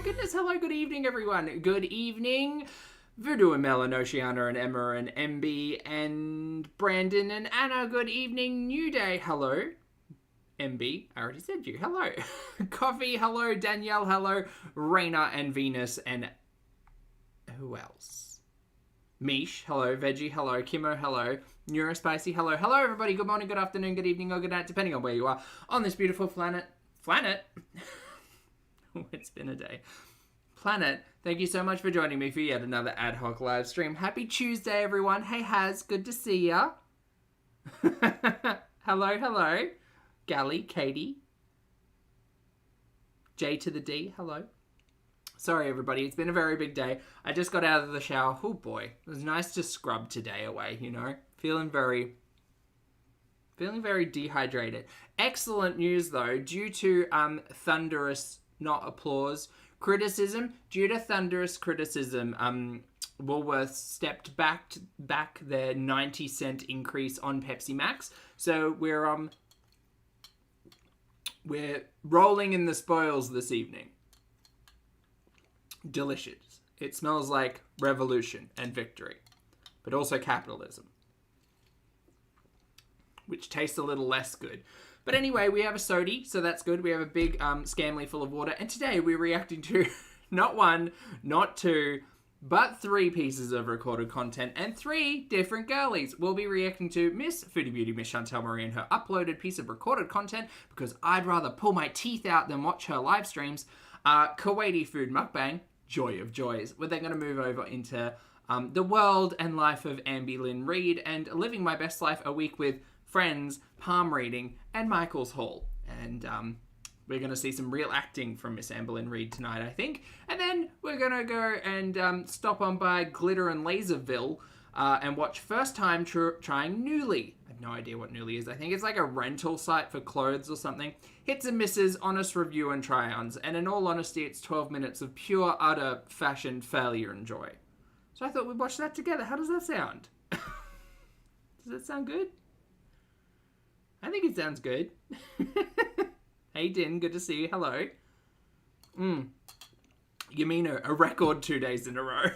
my goodness. Hello, good evening, everyone. Good evening. Voodoo and Mel and Oceana and Emma and Ambi and Brandon and Anna. Good evening. New Day. Hello. MB, I already said you. Hello. Coffee, hello. Danielle, hello. Raina and Venus and who else? Mish, hello. Veggie, hello. Kimo, hello. Neurospicy, hello. Hello, everybody. Good morning, good afternoon, good evening, or good night, depending on where you are on this beautiful planet. It's been a day. Planet, thank you so much for joining me for yet another ad hoc live stream. Happy Tuesday, everyone. Hey, Haz, good to see ya. Hello, hello. Gally, Katie, J to the D, hello. Sorry, everybody, it's been a very big day. I just got out of the shower. Oh, boy. It was nice to scrub today away, you know. Feeling very dehydrated. Excellent news, though. Due to thunderous, not applause, criticism. Due to thunderous criticism, Woolworths stepped back their 90-cent increase on Pepsi Max. So we're rolling in the spoils this evening. Delicious. It smells like revolution and victory, but also capitalism, which tastes a little less good. But anyway, we have a sody, so that's good. We have a big scamly full of water, and today we're reacting to not one, not two, but 3 pieces of recorded content and 3 different girlies. We'll be reacting to Miss Foodie Beauty, Miss Chantel Marie, and her uploaded piece of recorded content because I'd rather pull my teeth out than watch her live streams. KUWAITI Food Mukbang, Joy of Joys. We're then going to move over into the world and life of Amberlynn Reid and living my best life a week with friends, palm reading, and Michael's Hall. And we're going to see some real acting from Miss Amberlynn Reid tonight, I think. And then we're going to go and stop on by Glitterandlazerville and watch First-Time Trying Nuuly. I have no idea what Nuuly is. I think it's like a rental site for clothes or something. Hits and misses, honest review and try-ons. And in all honesty, it's 12 minutes of pure, utter fashion failure and joy. So I thought we'd watch that together. How does that sound? Does that sound good? I think it sounds good. Hey, Din, good to see you. Hello. You mean a record 2 days in a row?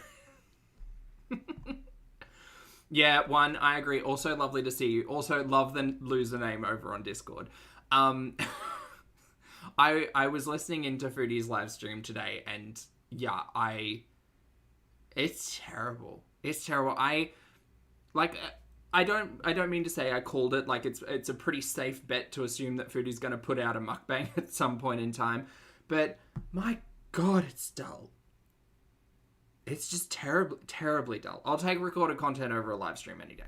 Yeah, 1, I agree. Also lovely to see you. Also love the loser name over on Discord. I was listening into Foodie's live stream today, and yeah, it's terrible. It's terrible. I don't mean to say I called it. Like, it's a pretty safe bet to assume that Foodie's going to put out a mukbang at some point in time. But my God, it's dull. It's just terribly dull. I'll take recorded content over a live stream any day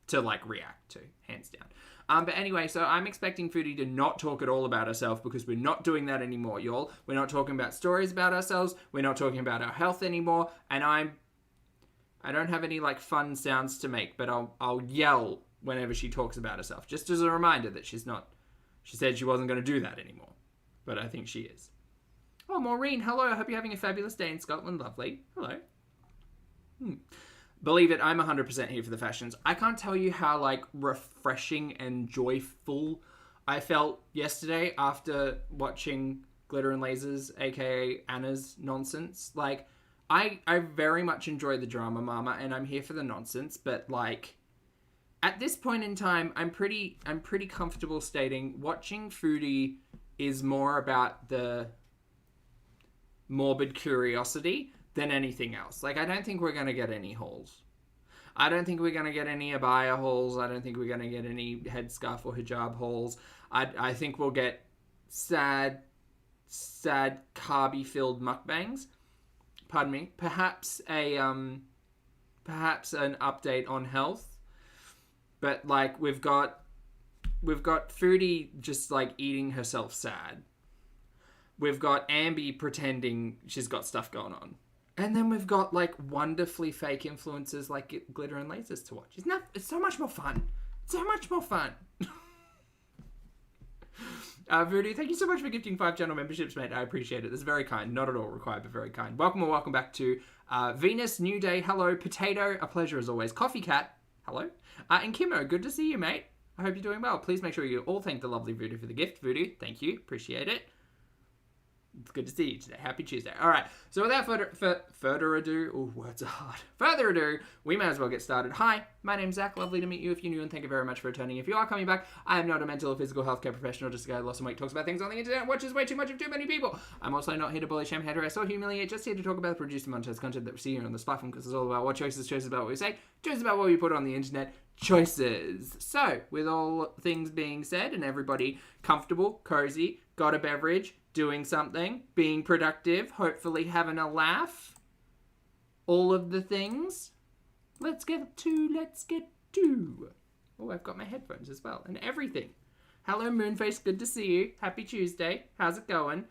to, like, react to, hands down. But anyway, so I'm expecting Foodie to not talk at all about herself because we're not doing that anymore, y'all. We're not talking about stories about ourselves. We're not talking about our health anymore. And I don't have any, like, fun sounds to make, but I'll yell whenever she talks about herself, just as a reminder that she said she wasn't going to do that anymore, but I think she is. Oh, Maureen, hello. I hope you're having a fabulous day in Scotland. Lovely. Hello. Believe it, I'm 100% here for the fashions. I can't tell you how, like, refreshing and joyful I felt yesterday after watching Glitterandlazers, aka Anna's nonsense. Like, I very much enjoy the drama, mama, and I'm here for the nonsense, but, like, at this point in time, I'm pretty comfortable stating watching Foodie is more about the morbid curiosity than anything else. Like, I don't think we're going to get any hauls. I don't think we're going to get any abaya hauls. I don't think we're going to get any headscarf or hijab hauls. I think we'll get sad carby-filled mukbangs. Pardon me. Perhaps an update on health. But, like, we've got Foodie just, like, eating herself sad. We've got Ambi pretending she's got stuff going on. And then we've got, like, wonderfully fake influencers like Glitterandlazers to watch. It's so much more fun. So much more fun. Voodoo, thank you so much for gifting 5 channel memberships, mate. I appreciate it. That's very kind. Not at all required, but very kind. Welcome back to Venus, New Day, hello. Potato, a pleasure as always. Coffee Cat, hello. And Kimo, good to see you, mate. I hope you're doing well. Please make sure you all thank the lovely Voodoo for the gift. Voodoo, thank you. Appreciate it. It's good to see you today. Happy Tuesday. All right. So without further ado, oh, words are hard. Further ado, we may as well get started. Hi, my name's Zach. Lovely to meet you if you're new, and thank you very much for returning. If you are coming back, I am not a mental or physical healthcare professional, just a guy who lost some weight, talks about things on the internet, watches way too much of too many people. I'm also not here to bully, shame, harass, or humiliate, just here to talk about the produced and monetized content that we see here on this platform, because it's all about what choices about what we say, choices about what we put on the internet, choices. So, with all things being said and everybody comfortable, cozy, got a beverage, doing something, being productive, hopefully having a laugh, all of the things, let's get to. Oh, I've got my headphones as well and everything. Hello, Moonface, good to see you. Happy Tuesday. How's it going?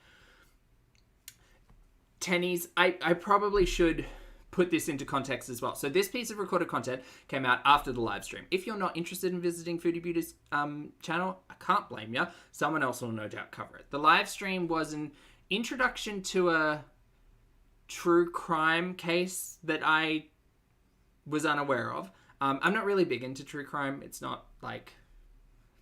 Tennies, I probably should put this into context as well. So this piece of recorded content came out after the live stream. If you're not interested in visiting Foodie Beauty's channel, I can't blame you. Someone else will no doubt cover it. The live stream was an introduction to a true crime case that I was unaware of. I'm not really big into true crime. It's not like,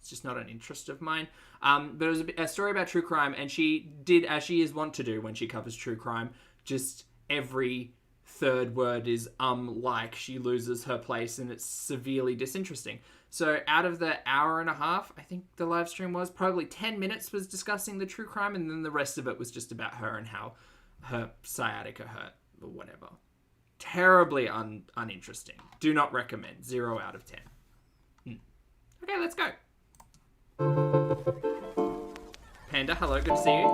it's just not an interest of mine. But it was a story about true crime, and she did, as she is wont to do when she covers true crime, just every third word is like she loses her place, and it's severely disinteresting. So out of the hour and a half, I think the live stream was, probably 10 minutes was discussing the true crime, and then the rest of it was just about her and how her sciatica hurt or whatever. Terribly uninteresting. Do not recommend. 0 out of 10. Okay, let's go. Panda, hello, good to see you.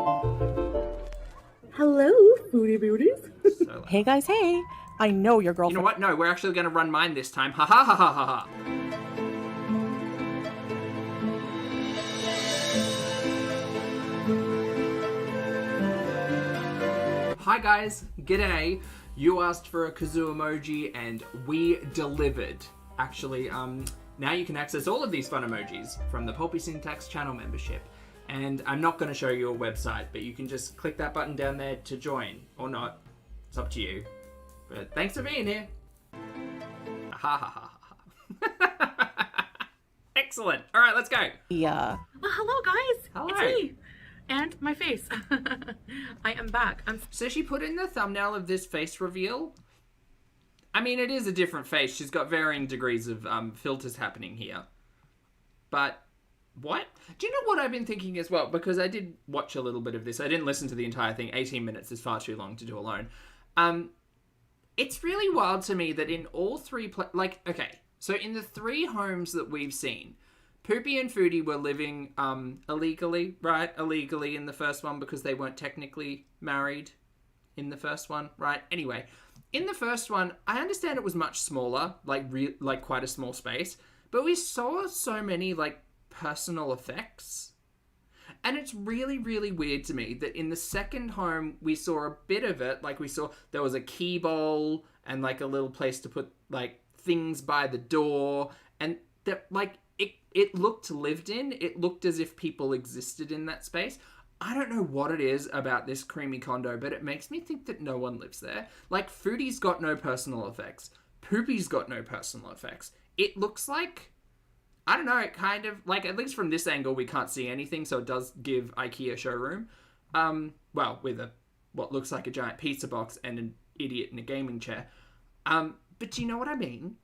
Hello, Foodie Beauties. So hey guys, hey. I know your girlfriend. You know what? No, we're actually going to run mine this time. Ha ha ha ha ha ha. Hi guys, g'day. You asked for a kazoo emoji and we delivered. Actually, now you can access all of these fun emojis from the Pulpy Syntax channel membership. And I'm not going to show you a website, but you can just click that button down there to join, or not. It's up to you. But thanks for being here. Ha ha ha ha. Excellent. All right, let's go. Yeah. Well, hello guys. Hello. It's me. And my face. I am back. So she put in the thumbnail of this face reveal. I mean, it is a different face. She's got varying degrees of filters happening here. But what? Do you know what I've been thinking as well? Because I did watch a little bit of this. I didn't listen to the entire thing. 18 minutes is far too long to do alone. It's really wild to me that in all three... okay, so in the 3 homes that we've seen, Poopy and Foodie were living illegally, right? Illegally in the first one because they weren't technically married in the first one, right? Anyway, in the first one, I understand it was much smaller, like quite a small space, but we saw so many, personal effects. And it's really, really weird to me that in the second home, we saw a bit of it. We saw there was a key bowl and, a little place to put, things by the door. And, that it looked lived in. It looked as if people existed in that space. I don't know what it is about this creamy condo, but it makes me think that no one lives there. Foodie's got no personal effects. Poopy's got no personal effects. It looks like... I don't know, it kind of, at least from this angle, we can't see anything, so it does give IKEA showroom. Well, with what looks like a giant pizza box and an idiot in a gaming chair. But do you know what I mean?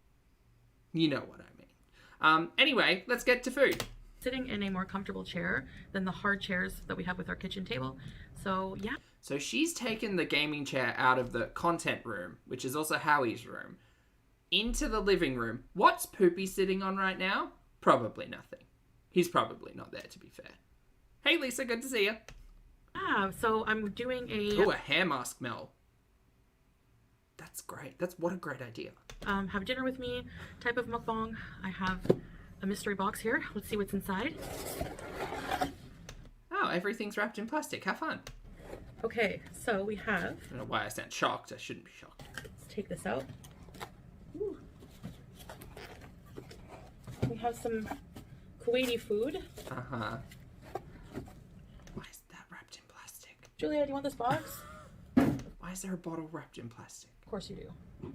You know what I mean. Anyway, let's get to food. sitting in a more comfortable chair than the hard chairs that we have with our kitchen table. So, yeah. So she's taken the gaming chair out of the content room, which is also Howie's room, into the living room. What's Poopy sitting on right now? Probably nothing. He's probably not there, to be fair. Hey, Lisa, good to see you. Yeah, so I'm doing a hair mask, Mel. That's great. What a great idea. Have dinner with me type of mukbang. I have a mystery box here. Let's see what's inside. Oh, everything's wrapped in plastic. How fun. Okay, so we have... I don't know why I sound shocked. I shouldn't be shocked. Let's take this out. Ooh. We have some Kuwaiti food. Uh-huh. Why is that wrapped in plastic? Julia, do you want this box? Why is there a bottle wrapped in plastic? Of course you do.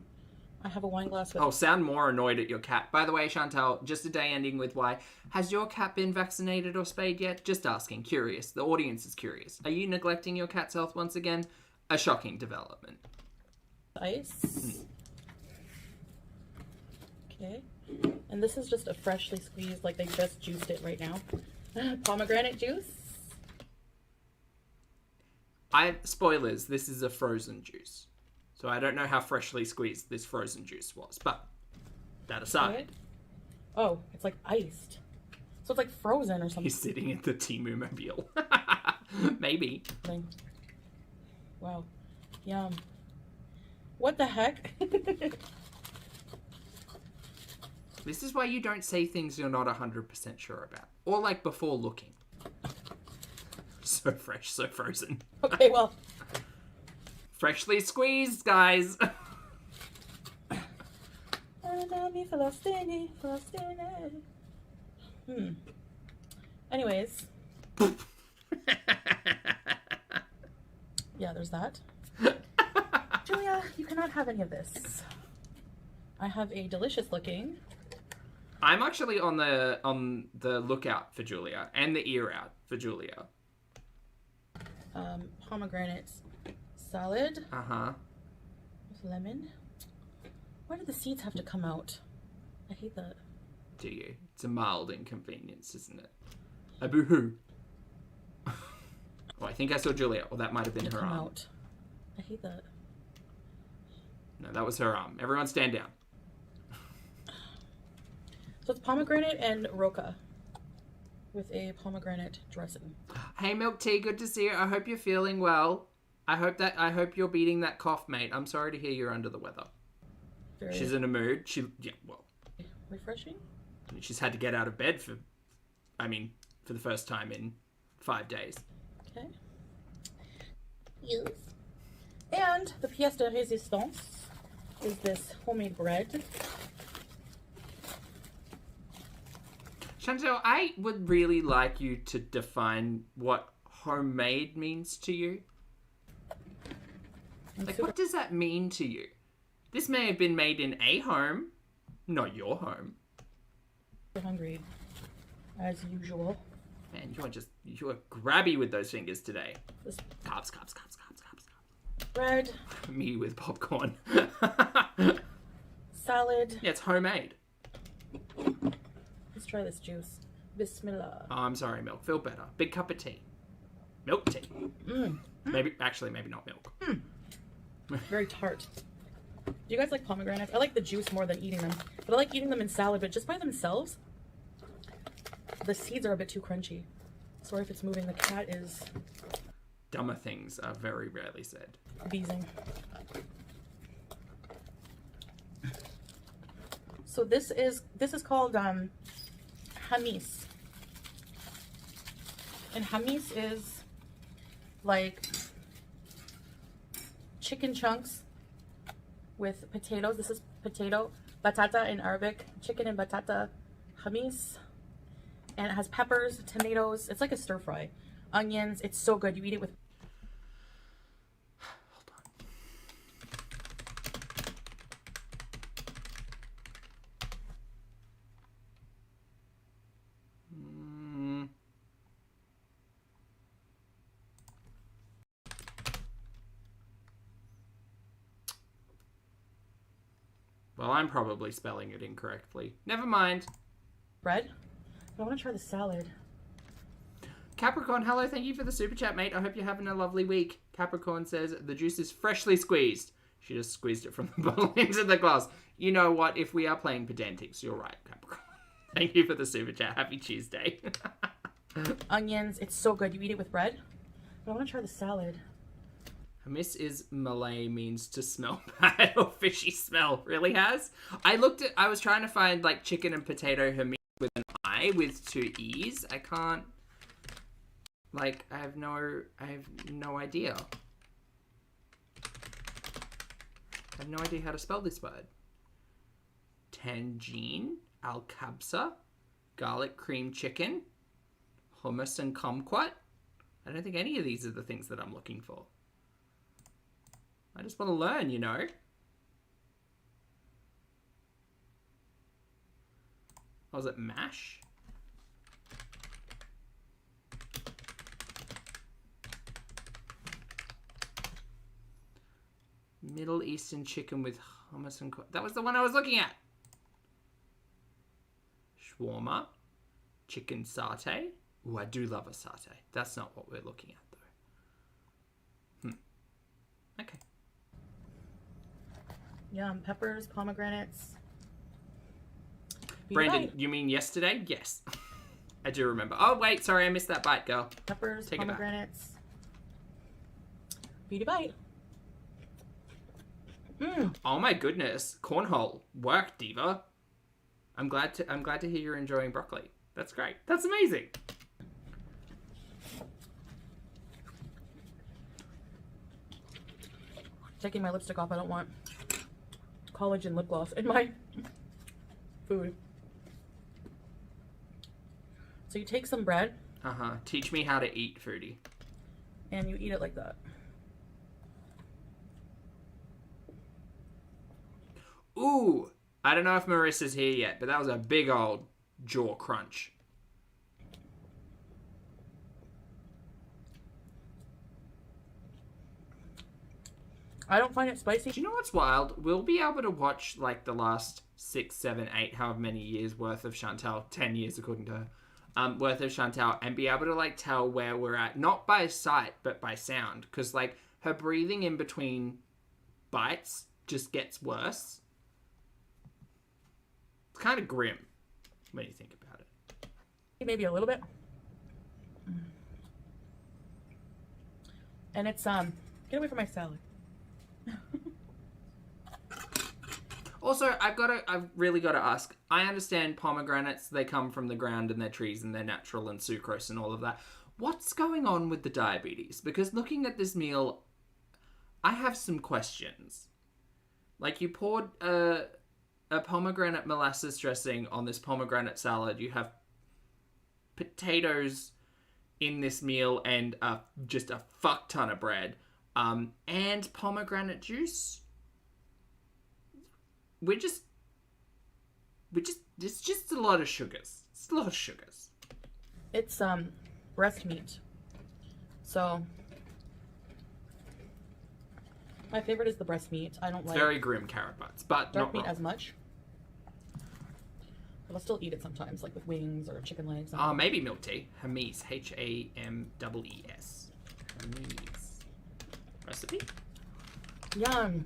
I have a wine glass with... Oh, sound more annoyed at your cat. By the way, Chantal, just a day ending with Y. Has your cat been vaccinated or spayed yet? Just asking. Curious. The audience is curious. Are you neglecting your cat's health once again? A shocking development. Ice. Okay. And this is just a freshly squeezed, like they just juiced it right now. Pomegranate juice. Spoilers, this is a frozen juice. So I don't know how freshly squeezed this frozen juice was, but that aside. Okay. Oh, it's like iced. So it's like frozen or something. He's sitting in the Timu mobile. Maybe. Wow. Yum. What the heck? This is why you don't say things you're not 100% sure about. Or like before looking. So fresh, so frozen. Okay, well. Freshly squeezed, guys. Anyways. Yeah, there's that. Julia, you cannot have any of this. I have a delicious looking. I'm actually on the lookout for Julia and the ear out for Julia. Pomegranate salad. Uh-huh. With lemon. Why do the seeds have to come out? I hate that. Do you? It's a mild inconvenience, isn't it? A boo-hoo. Oh, I think I saw Julia. Or that might have been her arm. Out. I hate that. No, that was her arm. Everyone stand down. So it's pomegranate and roca with a pomegranate dressing. Hey, Milk Tea, good to see you. I hope you're feeling well. I hope you're beating that cough, mate. I'm sorry to hear you're under the weather. Very She's in a mood. refreshing. She's had to get out of bed for the first time in 5 days. Okay. Yes. And the pièce de résistance is this homemade bread. Chantal, I would really like you to define what homemade means to you. Like, what does that mean to you? This may have been made in a home, not your home. I'm hungry, as usual. Man, you are grabby with those fingers today. This Carbs. bread. Me with popcorn. Salad. Yeah, it's homemade. Let's try this juice. Bismillah. Oh, I'm sorry, Milk. Feel better. Big cup of tea. Milk tea. Maybe not milk. Very tart. Do you guys like pomegranates? I like the juice more than eating them. But I like eating them in salad, but just by themselves, the seeds are a bit too crunchy. Sorry if it's moving. The cat is... Dumber things are very rarely said. Beezing. So this is called hummus. And hummus is like chicken chunks with potatoes. This is potato, batata in Arabic, chicken and batata hummus. And it has peppers, tomatoes. It's like a stir fry. Onions. It's so good. You eat it with... Hold on. Well, I'm probably spelling it incorrectly. Never mind. bread. But I want to try the salad. Capricorn, hello, thank you for the super chat, mate. I hope you're having a lovely week. Capricorn says the juice is freshly squeezed. She just squeezed it from the bottle into the glass. You know what? If we are playing pedantics, you're right, Capricorn. Thank you for the super chat. Happy Tuesday. Onions. It's so good. You eat it with bread. But I want to try the salad. Hummus is Malay, means to smell bad or fishy smell. Really has? I was trying to find like chicken and potato hummus with an I with 2 E's. I can't. Like, I have no idea. I have no idea how to spell this word. Tangine, al-kabsa, garlic cream chicken, hummus and kumquat. I don't think any of these are the things that I'm looking for. I just want to learn, you know. Was it mash? Middle Eastern chicken with hummus and... That was the one I was looking at. Shawarma. Chicken satay. Ooh, I do love a satay. That's not what we're looking at, though. Okay. Yum. Peppers, pomegranates. Brandon, you mean yesterday? Yes. I do remember. Oh, wait. Sorry, I missed that bite, girl. Peppers, Take it back. pomegranates. Beauty bite. Oh my goodness. Cornhole. Work, diva. I'm glad to hear you're enjoying broccoli. That's great. That's amazing. Taking my lipstick off. I don't want collagen lip gloss in my food. So you take some bread. Teach me how to eat, Foodie. And you eat it like that. Ooh. I don't know if Marissa's here yet, but that was a big old jaw crunch. I don't find it spicy. Do you know what's wild? We'll be able to watch like the last 6, 7, 8, however many years worth of Chantal, 10 years according to her, worth of Chantal, and be able to like tell where we're at, not by sight, but by sound. Because like her breathing in between bites just gets worse. It's kind of grim when you think about it. Maybe a little bit. And it's, get away from my salad. Also, I've really got to ask. I understand pomegranates, they come from the ground and they're trees and they're natural and sucrose and all of that. What's going on with the diabetes? Because looking at this meal, I have some questions. Like, you poured a pomegranate molasses dressing on this pomegranate salad. You have potatoes in this meal and just a fuck ton of bread. And pomegranate juice. It's just a lot of sugars. It's a lot of sugars. It's breast meat. So my favorite is the breast meat. I don't like very grim carrot butts, but dark not meat wrong. as much. But I'll still eat it sometimes, like with wings or chicken legs. Maybe milk tea. Hamees. Hamees. Hamees. Recipe? Yum.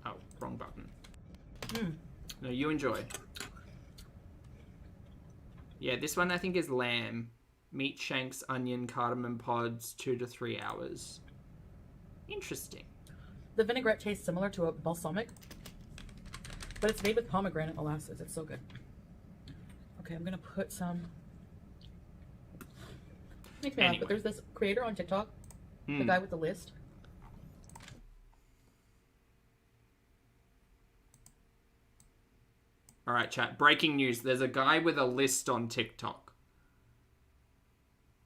Oh, wrong button. No, you enjoy. Yeah, this one I think is lamb. Meat shanks, onion, cardamom pods, 2 to 3 hours. Interesting. The vinaigrette tastes similar to a balsamic, but it's made with pomegranate molasses. It's so good. Okay, I'm gonna put some. Makes me laugh, but there's this creator on TikTok, the guy with the list. All right, chat. Breaking news. There's a guy with a list on TikTok.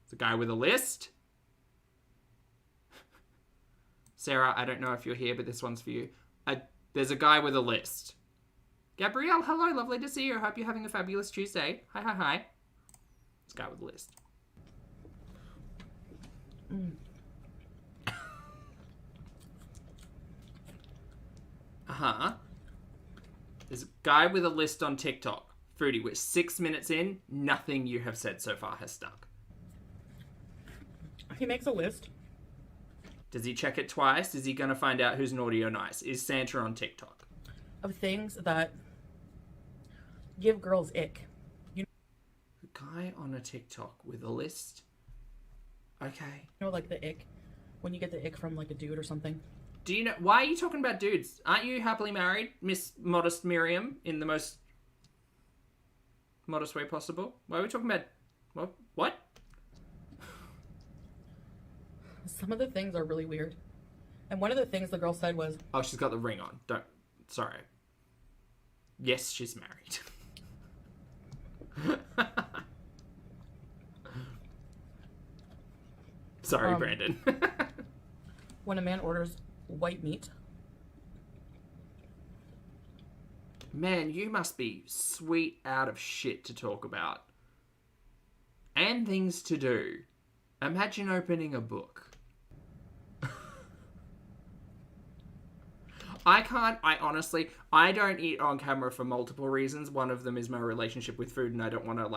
It's a guy with a list. Sarah, I don't know if you're here, but this one's for you. There's a guy with a list. Gabrielle, hello. Lovely to see you. I hope you're having a fabulous Tuesday. Hi, hi, hi. This guy with a list. There's a guy with a list on TikTok. Foodie, we're 6 minutes in. Nothing you have said so far has stuck. He makes a list. Does he check it twice? Is he going to find out who's naughty or nice? Is Santa on TikTok? Of things that give girls ick. A guy on a TikTok with a list? Okay. You know, like the ick. When you get the ick from like a dude or something. Do you know... Why are you talking about dudes? Aren't you happily married, Miss Modest Miriam, in the most modest way possible? Why are we talking about... What? Some of the things are really weird. And one of the things the girl said was... Oh, she's got the ring on. Sorry. Yes, she's married. Sorry, Brandon. When a man orders white meat, Man, you must be sweet out of shit to talk about. And things to do. Imagine opening a book. I honestly, I don't eat on camera for multiple reasons. One of them is my relationship with food, and I don't want to.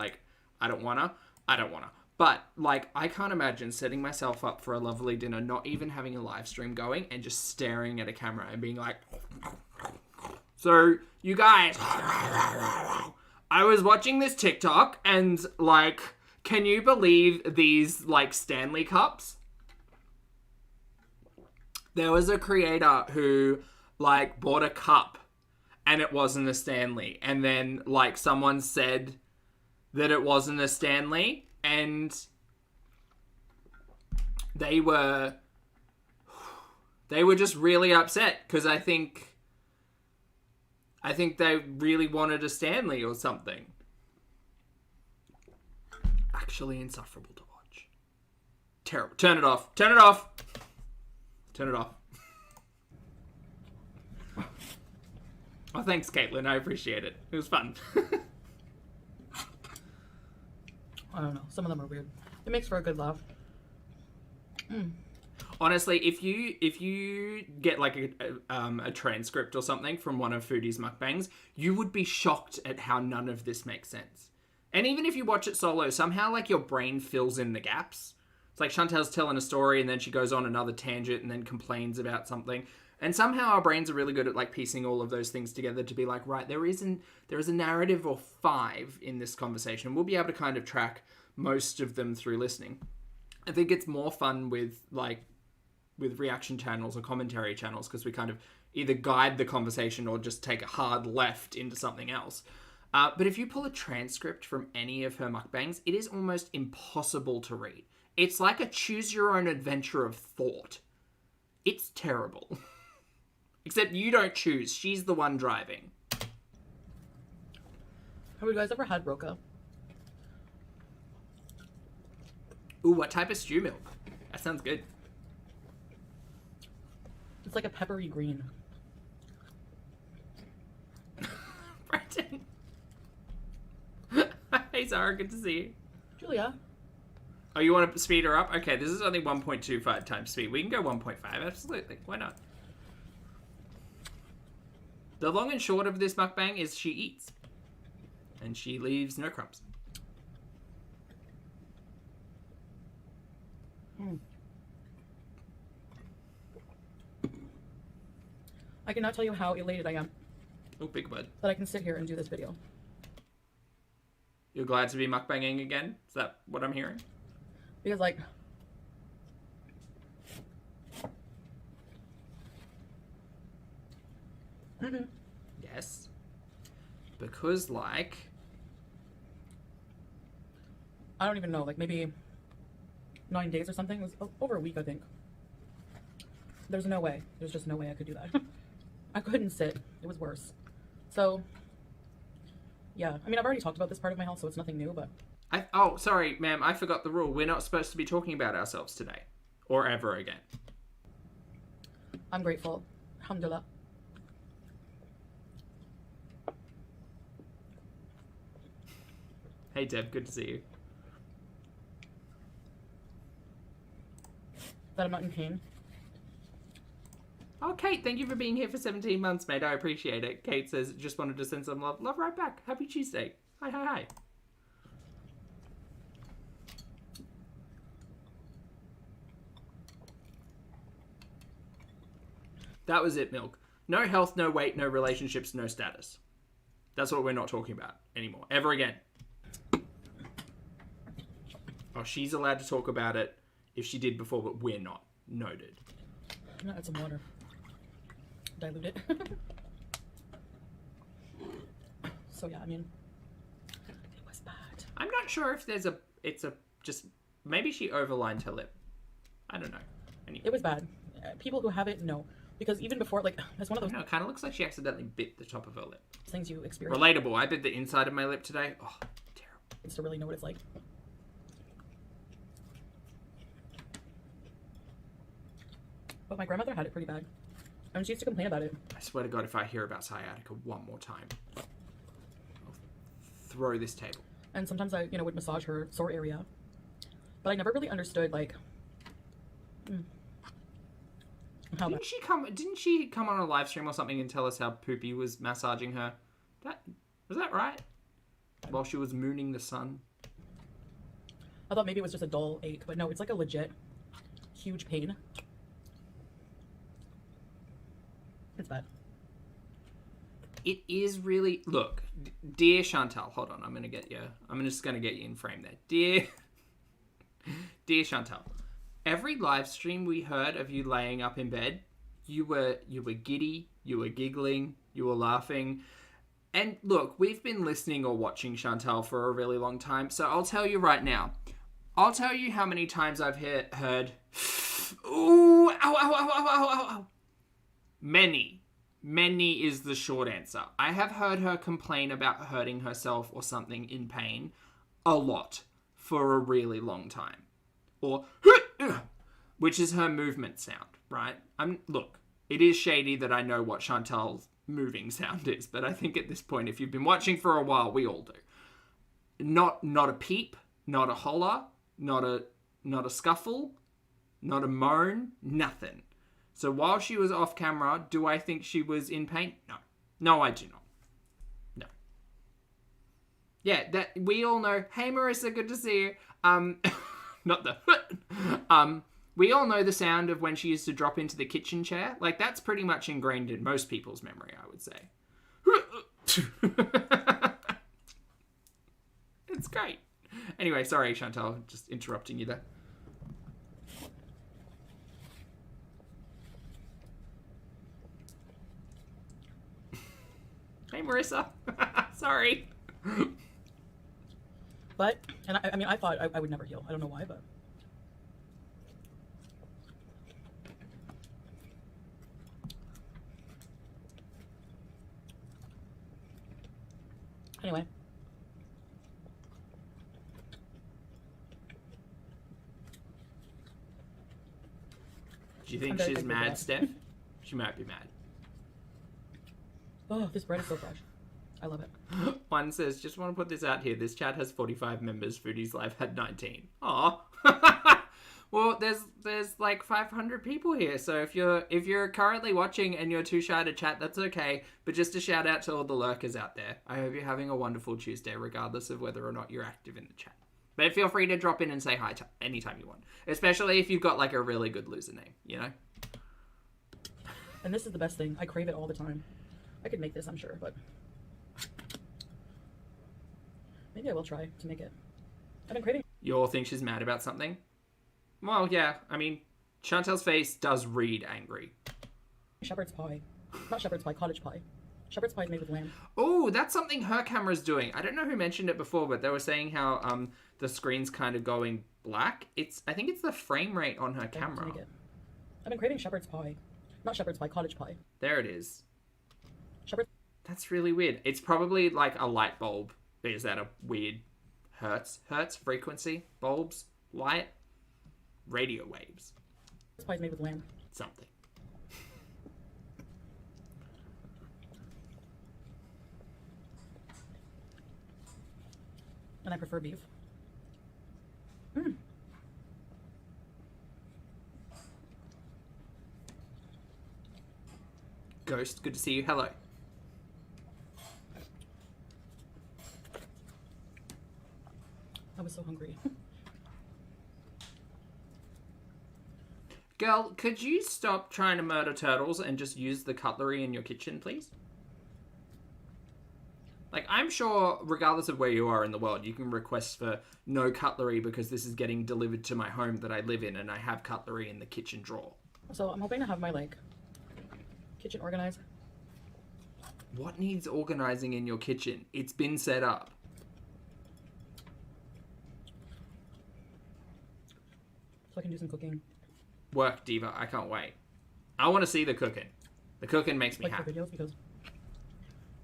But, like, I can't imagine setting myself up for a lovely dinner, not even having a live stream going, and just staring at a camera and being like, so, you guys, I was watching this TikTok, and, like, can you believe these, like, Stanley cups? There was a creator who, like, bought a cup, and it wasn't a Stanley. And then, like, someone said that it wasn't a Stanley, and they were just really upset, because I think they really wanted a Stanley or something. Actually insufferable to watch. Terrible. Turn it off. Turn it off. Turn it off. Oh, thanks, Caitlin. I appreciate it. It was fun. I don't know. Some of them are weird. It makes for a good laugh. Honestly, if you get like a transcript or something from one of Foodie's mukbangs, you would be shocked at how none of this makes sense. And even if you watch it solo, somehow like your brain fills in the gaps. It's like Chantel's telling a story and then she goes on another tangent and then complains about something. And somehow our brains are really good at like piecing all of those things together to be like, right, there is a narrative or 5 in this conversation. We'll be able to kind of track most of them through listening. I think it's more fun with reaction channels or commentary channels because we kind of either guide the conversation or just take a hard left into something else. But if you pull a transcript from any of her mukbangs, it is almost impossible to read. It's like a choose your own adventure of thought. It's terrible. Except you don't choose. She's the one driving. Have you guys ever had roca? Ooh, what type of stew milk? That sounds good. It's like a peppery green. Brenton. Hey, Zara, good to see you. Julia. Oh, you want to speed her up? Okay, this is only 1.25 times speed. We can go 1.5, absolutely. Why not? The long and short of this mukbang is she eats. And she leaves no crumbs. I cannot tell you how elated I am Oh, big bud. that I can sit here and do this video. You're glad to be mukbanging again? Is that what I'm hearing? Because, like, Yes. Because, like... I don't even know, like maybe 9 days or something. It was over a week, I think. There's no way. There's just no way I could do that. I couldn't sit. It was worse. So, yeah. I mean, I've already talked about this part of my health, so it's nothing new, but... Oh, sorry, ma'am. I forgot the rule. We're not supposed to be talking about ourselves today. Or ever again. I'm grateful. Alhamdulillah. Hey, Deb. Good to see you. That I'm not in pain. Oh, Kate, thank you for being here for 17 months, mate. I appreciate it. Kate says, just wanted to send some love. Love right back. Happy Tuesday. Hi, hi, hi. That was it, Milk. No health, no weight, no relationships, no status. That's what we're not talking about anymore. Ever again. Oh, she's allowed to talk about it if she did before, but we're not. Noted. I'm gonna add some water. Dilute it. So yeah, I mean, it was bad. I'm not sure if there's just, maybe she overlined her lip. I don't know. Anyway. It was bad. People who have it, no. Because even before, like, it's one of those No, it kind of looks like she accidentally bit the top of her lip. things you experience. Relatable. I bit the inside of my lip today. Oh, terrible. It's to really know what it's like. But my grandmother had it pretty bad. And she used to complain about it. I swear to God, if I hear about sciatica one more time, I'll throw this table. And sometimes I, would massage her sore area. But I never really understood, like, how Didn't she come on a live stream or something and tell us how Poopy was massaging her? Was that right? While she was mooning the sun? I thought maybe it was just a dull ache, but no, it's like a legit huge pain. It's bad. It is really... Look, dear Chantal, hold on, I'm just going to get you in frame there. Dear Chantal, every live stream we heard of you laying up in bed, you were giddy, you were giggling, you were laughing. And look, we've been listening or watching Chantal for a really long time, so I'll tell you right now. I'll tell you how many times I've heard, ooh, ow, ow, ow, ow, ow, ow, ow. Many is the short answer. I have heard her complain about hurting herself or something in pain a lot for a really long time. Or, which is her movement sound, right? Look, it is shady that I know what Chantal's moving sound is, but I think at this point, if you've been watching for a while, we all do. Not a peep, not a holler, not a scuffle, not a moan, nothing. So while she was off camera, do I think she was in pain? No, I do not. No. Yeah, that we all know. Hey, Marissa, good to see you. Not the. We all know the sound of when she used to drop into the kitchen chair. Like, that's pretty much ingrained in most people's memory, I would say. It's great. Anyway, sorry, Chantal, just interrupting you there. Hey, Marissa. Sorry. But, and I thought I would never heal. I don't know why, but. Anyway. Do you think she's mad, Steph? She might be mad. Oh, this bread is so fresh. I love it. One says, just want to put this out here. This chat has 45 members. Foodie's Live had 19. Aw. Well, there's like 500 people here. So if you're currently watching and you're too shy to chat, that's okay. But just a shout out to all the lurkers out there. I hope you're having a wonderful Tuesday, regardless of whether or not you're active in the chat. But feel free to drop in and say hi anytime you want. Especially if you've got like a really good loser name, you know? And this is the best thing. I crave it all the time. I could make this, I'm sure, but maybe I will try to make it. I've been craving. You all think she's mad about something? Well, yeah. I mean, Chantal's face does read angry. Shepherd's pie. Not shepherd's pie, cottage pie. Shepherd's pie is made with lamb. Oh, that's something her camera's doing. I don't know who mentioned it before, but they were saying how the screen's kind of going black. I think it's the frame rate on her camera. I've been craving shepherd's pie. Not shepherd's pie, cottage pie. There it is. Shepherd's. That's really weird. It's probably like a light bulb. Is that a weird hertz frequency? Bulbs? Light? Radio waves. Shepherd's pie is made with lamb. Something. And I prefer beef. Ghost, good to see you. Hello. I was so hungry. Girl, could you stop trying to murder turtles and just use the cutlery in your kitchen, please? Like, I'm sure, regardless of where you are in the world, you can request for no cutlery because this is getting delivered to my home that I live in and I have cutlery in the kitchen drawer. So I'm hoping to have my, like, kitchen organized. What needs organizing in your kitchen? It's been set up. So I can do some cooking. Work, Diva. I can't wait. I want to see the cooking. The cooking makes me like happy. for videos, because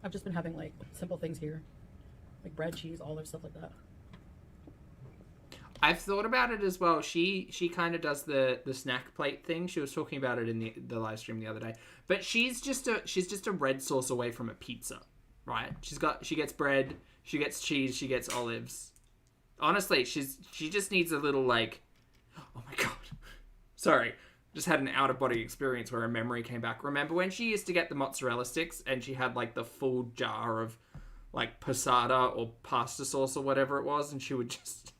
I've just been having, like, simple things here. Like bread, cheese, olives, stuff like that. I've thought about it as well. She kind of does the snack plate thing. She was talking about it in the live stream the other day. But she's just a red sauce away from a pizza, right? She gets bread, she gets cheese, she gets olives. Honestly, she just needs a little like, oh my god. Sorry. Just had an out-of-body experience where a memory came back. Remember when she used to get the mozzarella sticks and she had like the full jar of like passata or pasta sauce or whatever it was, and she would just...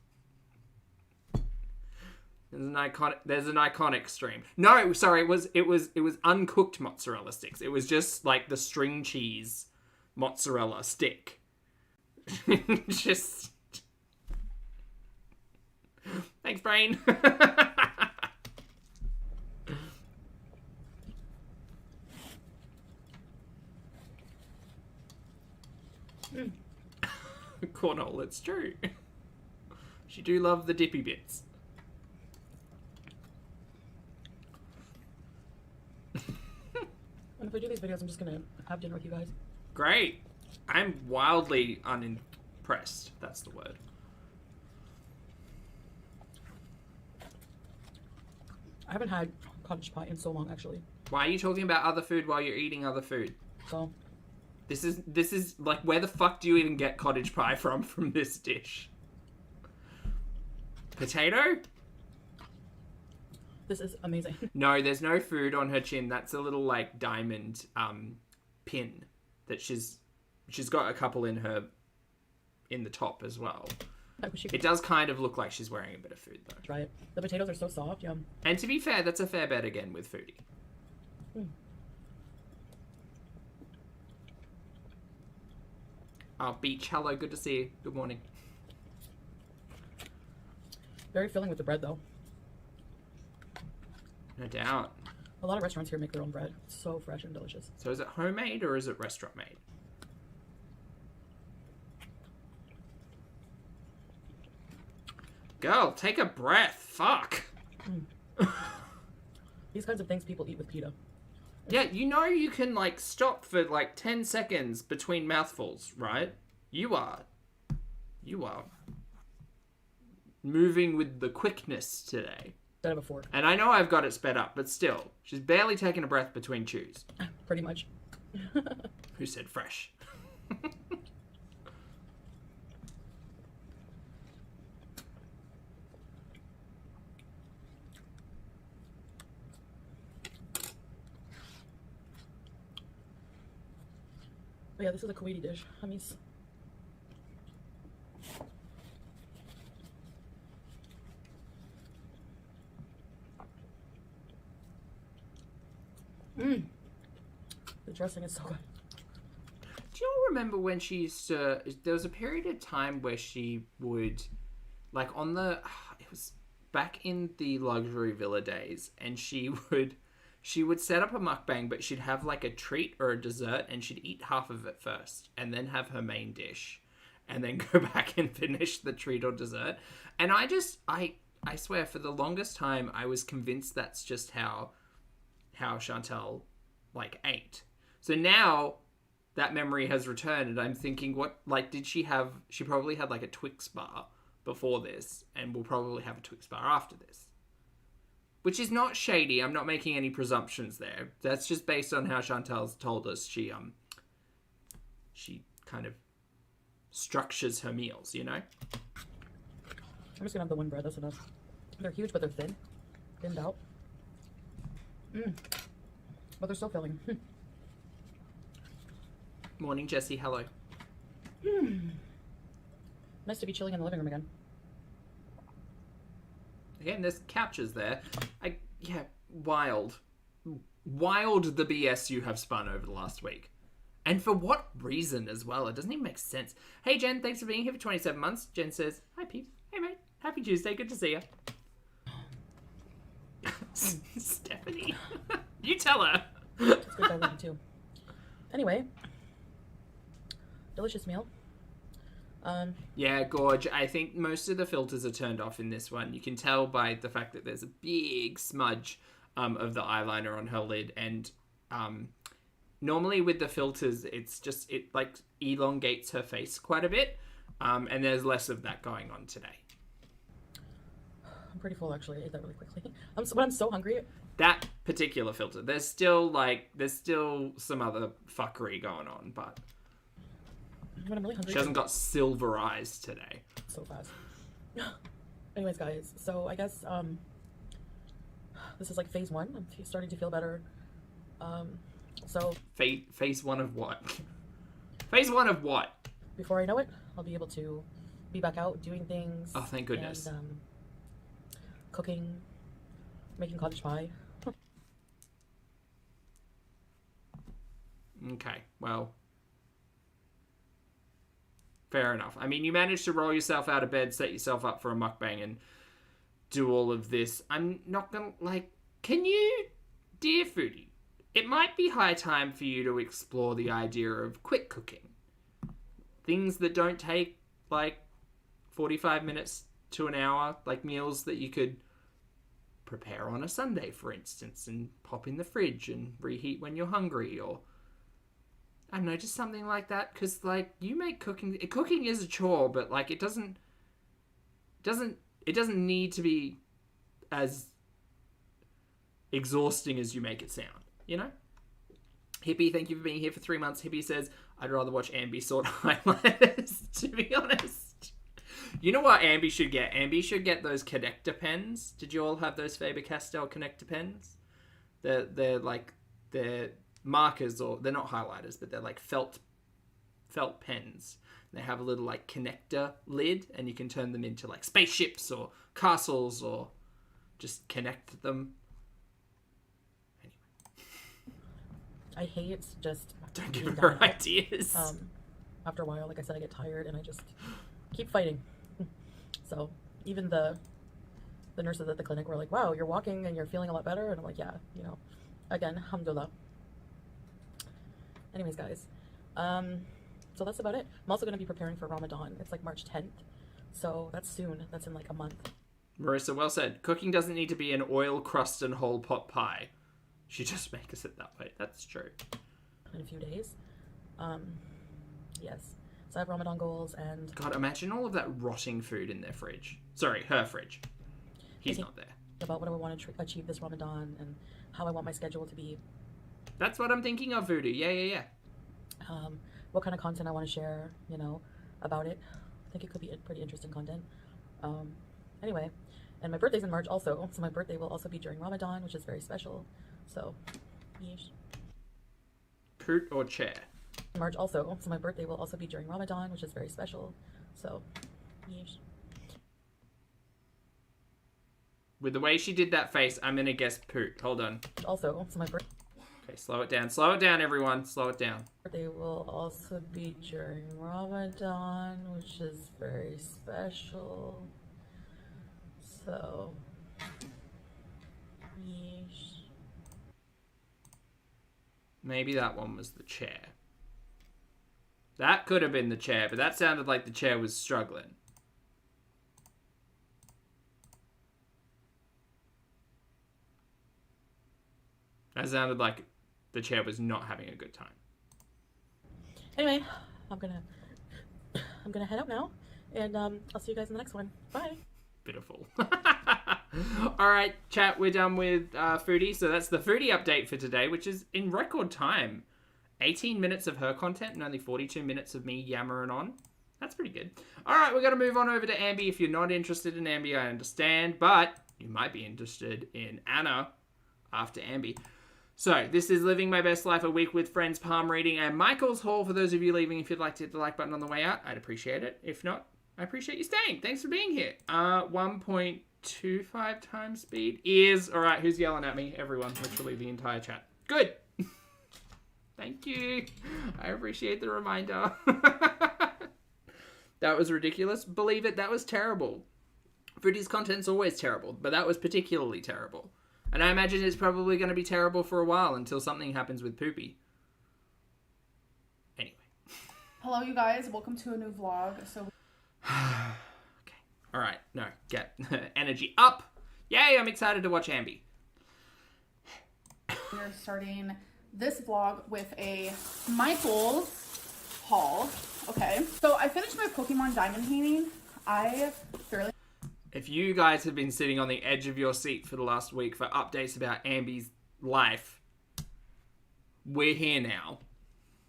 There's an iconic stream. No, sorry, it was uncooked mozzarella sticks. It was just like the string cheese mozzarella stick. Just thanks, brain. Cornell, it's true. She do love the dippy bits. And if I do these videos, I'm just gonna have dinner with you guys. Great. I'm wildly unimpressed. That's the word. I haven't had cottage pie in so long, actually. Why are you talking about other food while you're eating other food? So, This is like, where the fuck do you even get cottage pie from this dish? Potato? this is amazing. No, there's no food on her chin. That's a little like diamond pin that she's got a couple in the top as well. I wish you It could does kind of look like she's wearing a bit of food though. try it. The potatoes are so soft, yum. And to be fair, that's a fair bet again with Foodie. Oh, Beach, hello, good to see you. Good morning. Very filling with the bread, though. No doubt. A lot of restaurants here make their own bread. It's so fresh and delicious. So is it homemade or is it restaurant made? Girl, take a breath. Fuck. These kinds of things people eat with pita. Yeah, you know you can like stop for like 10 seconds between mouthfuls, right? You are moving with the quickness today. Instead of a fork. And I know I've got it sped up, but still, she's barely taking a breath between chews. Pretty much. Who said fresh? Oh yeah, this is a Kuwaiti dish. Hummus. The dressing is so good. Do you all remember when she used to... There was a period of time where she would... Like on the... It was back in the luxury villa days. And she would set up a mukbang, but she'd have like a treat or a dessert. And she'd eat half of it first. And then have her main dish. And then go back and finish the treat or dessert. And I swear, for the longest time, I was convinced that's just how Chantal like ate. So now that memory has returned and I'm thinking, what, like, did she probably had like a Twix bar before this and will probably have a Twix bar after this, which is not shady. I'm not making any presumptions there. That's just based on how Chantal's told us she kind of structures her meals, you know? I'm just gonna have the one bread, that's enough. They're huge, but they're thin. Thinned out. But they're so filling. Morning, Jessie. Hello. Nice to be chilling in the living room again. Again, there's couches there. Yeah, wild the BS you have spun over the last week. And for what reason as well? It doesn't even make sense. Hey, Jen, thanks for being here for 27 months. Jen says, hi, peeps. Hey, mate. Happy Tuesday. Good to see you. Stephanie. You tell her. It's good, I love you too. Anyway. Delicious meal. Yeah, gorge. I think most of the filters are turned off in this one. You can tell by the fact that there's a big smudge of the eyeliner on her lid. And normally with the filters, it like elongates her face quite a bit. And there's less of that going on today. I'm pretty full actually. I ate that really quickly. But I'm so hungry. That particular filter. There's still some other fuckery going on, but But I'm really hungry. She hasn't got silver eyes today. So fast. Anyways, guys, so I guess this is like phase 1. I'm starting to feel better. So phase 1 of what? Phase 1 of what? Before I know it, I'll be able to be back out doing things. Oh, thank goodness. And, cooking, making cottage pie. Okay, well, fair enough. I mean, you managed to roll yourself out of bed, set yourself up for a mukbang, and do all of this. I'm not gonna, can you, dear foodie, it might be high time for you to explore the idea of quick cooking. Things that don't take, 45 minutes to an hour, like meals that you could prepare on a Sunday, for instance, and pop in the fridge and reheat when you're hungry, or I don't know, just something like that. Because you make cooking is a chore, but it doesn't need to be as exhausting as you make it sound, you know? Hippie, thank you for being here for 3 months. Hippie says, I'd rather watch Ambi sort highlighters, to be honest. You know what Ambi should get? Ambi should get those connector pens. Did you all have those Faber-Castell connector pens? They're markers, or they're not highlighters, but they're felt pens. They have a little connector lid, and you can turn them into spaceships or castles, or just connect them. I hate just... Don't give her ideas. After a while, like I said, I get tired and I just keep fighting. So even the nurses at the clinic were like, wow, you're walking and you're feeling a lot better. And I'm like, yeah, again, alhamdulillah. Anyways, guys, so that's about it. I'm also going to be preparing for Ramadan. It's March 10th. So that's soon. That's in a month. Marissa, well said. Cooking doesn't need to be an oil crust and whole pot pie. She just makes it that way. That's true. In a few days. Yes. So I have Ramadan goals and... God, imagine all of that rotting food in their fridge. Sorry, her fridge. He's not there. About what I want to achieve this Ramadan and how I want my schedule to be. That's what I'm thinking of, Voodoo. Yeah. What kind of content I want to share, about it. I think it could be pretty interesting content. Anyway, and my birthday's in March also. So my birthday will also be during Ramadan, which is very special. So, yeesh. Poot or chair? March also. So my birthday will also be during Ramadan, which is very special. So, yeesh. With the way she did that face, I'm gonna guess poot. Hold on. Also, so my birthday... Okay, slow it down. Slow it down, everyone. Slow it down. Birthday will also be during Ramadan, which is very special. So, yeesh. Maybe that one was the chair. That could have been the chair, but that sounded like the chair was struggling. That sounded like the chair was not having a good time. Anyway, I'm gonna head out now, and I'll see you guys in the next one. Bye. Pitiful. All right, chat. We're done with Foodie, so that's the Foodie update for today, which is in record time. 18 minutes of her content and only 42 minutes of me yammering on. That's pretty good. All right, we're gonna move on over to Ambi. If you're not interested in Ambi, I understand, but you might be interested in Anna after Ambi. So, this is Living My Best Life, a week with friends, palm reading, and Michael's Haul. For those of you leaving, if you'd like to hit the like button on the way out, I'd appreciate it. If not, I appreciate you staying. Thanks for being here. 1.25 times speed is... All right, who's yelling at me? Everyone, literally the entire chat. Good. Thank you. I appreciate the reminder. That was ridiculous. Believe it, that was terrible. Foodie's content's always terrible, but that was particularly terrible. And I imagine it's probably going to be terrible for a while until something happens with Poopy. Anyway. Hello, you guys. Welcome to a new vlog. So, okay. All right. No, get energy up. Yay, I'm excited to watch Ambi. we're starting this vlog with a Michael's haul. Okay. So, I finished my Pokemon Diamond painting. I fairly... If you guys have been sitting on the edge of your seat for the last week for updates about Ambi's life, we're here now.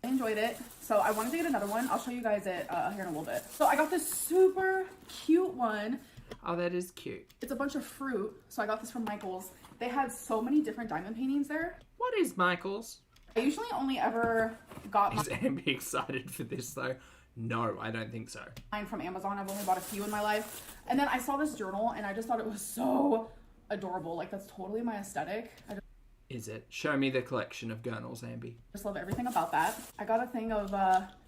I enjoyed it. So I wanted to get another one. I'll show you guys it here in a little bit. So I got this super cute one. Oh, that is cute. It's a bunch of fruit. So I got this from Michael's. They had so many different diamond paintings there. What is Michael's? I usually only ever got Is Ambi excited for this though? No, I don't think so. mine from Amazon. I've only bought a few in my life. And then I saw this journal and I just thought it was so adorable. Like, that's totally my aesthetic. I Is it? Show me the collection of journals, Ambi. just love everything about that. I got a thing of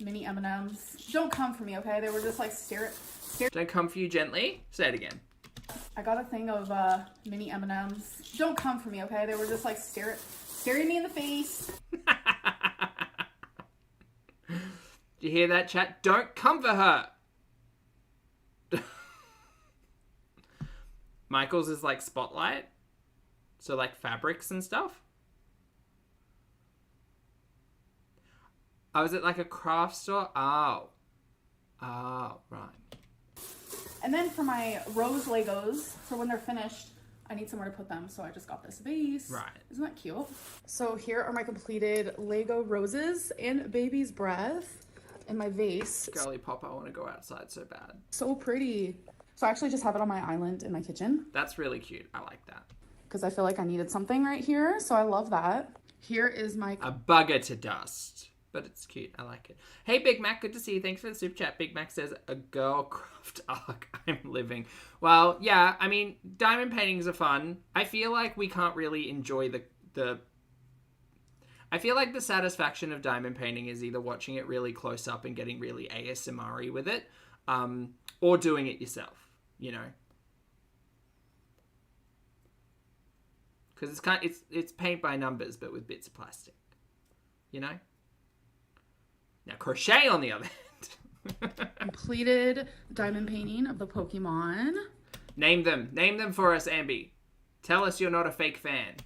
mini M&Ms. Don't come for me, okay? They were just like Don't come for you gently. Say it again. I got a thing of mini M&Ms. Don't come for me, okay? They were just like staring me in the face. Do you hear that, chat? Don't come for her. Michael's is like Spotlight. So like fabrics and stuff. Oh, is it like a craft store? Oh. Oh, right. And then for my rose Legos, for when they're finished, I need somewhere to put them, so I just got this vase. Right. Isn't that cute? So here are my completed Lego roses and baby's breath in my vase. Girly pop, I want to go outside so bad. So pretty. So I actually just have it on my island in my kitchen That's really cute. I like that. because I feel like I needed something right here, so I love that. Here is my... A bugger to dust. But it's cute. I like it. Hey, Big Mac. Good to see you. Thanks for the super chat. Big Mac says, a girl craft arc I'm living. Well, yeah. I mean, diamond paintings are fun. I feel like we can't really enjoy the... I feel like the satisfaction of diamond painting is either watching it really close up and getting really ASMR-y with it, or doing it yourself, you know? Because it's paint by numbers, but with bits of plastic, you know? Now, crochet, on the other hand. completed diamond painting of the Pokemon. Name them. Name them for us, Ambi. Tell us you're not a fake fan.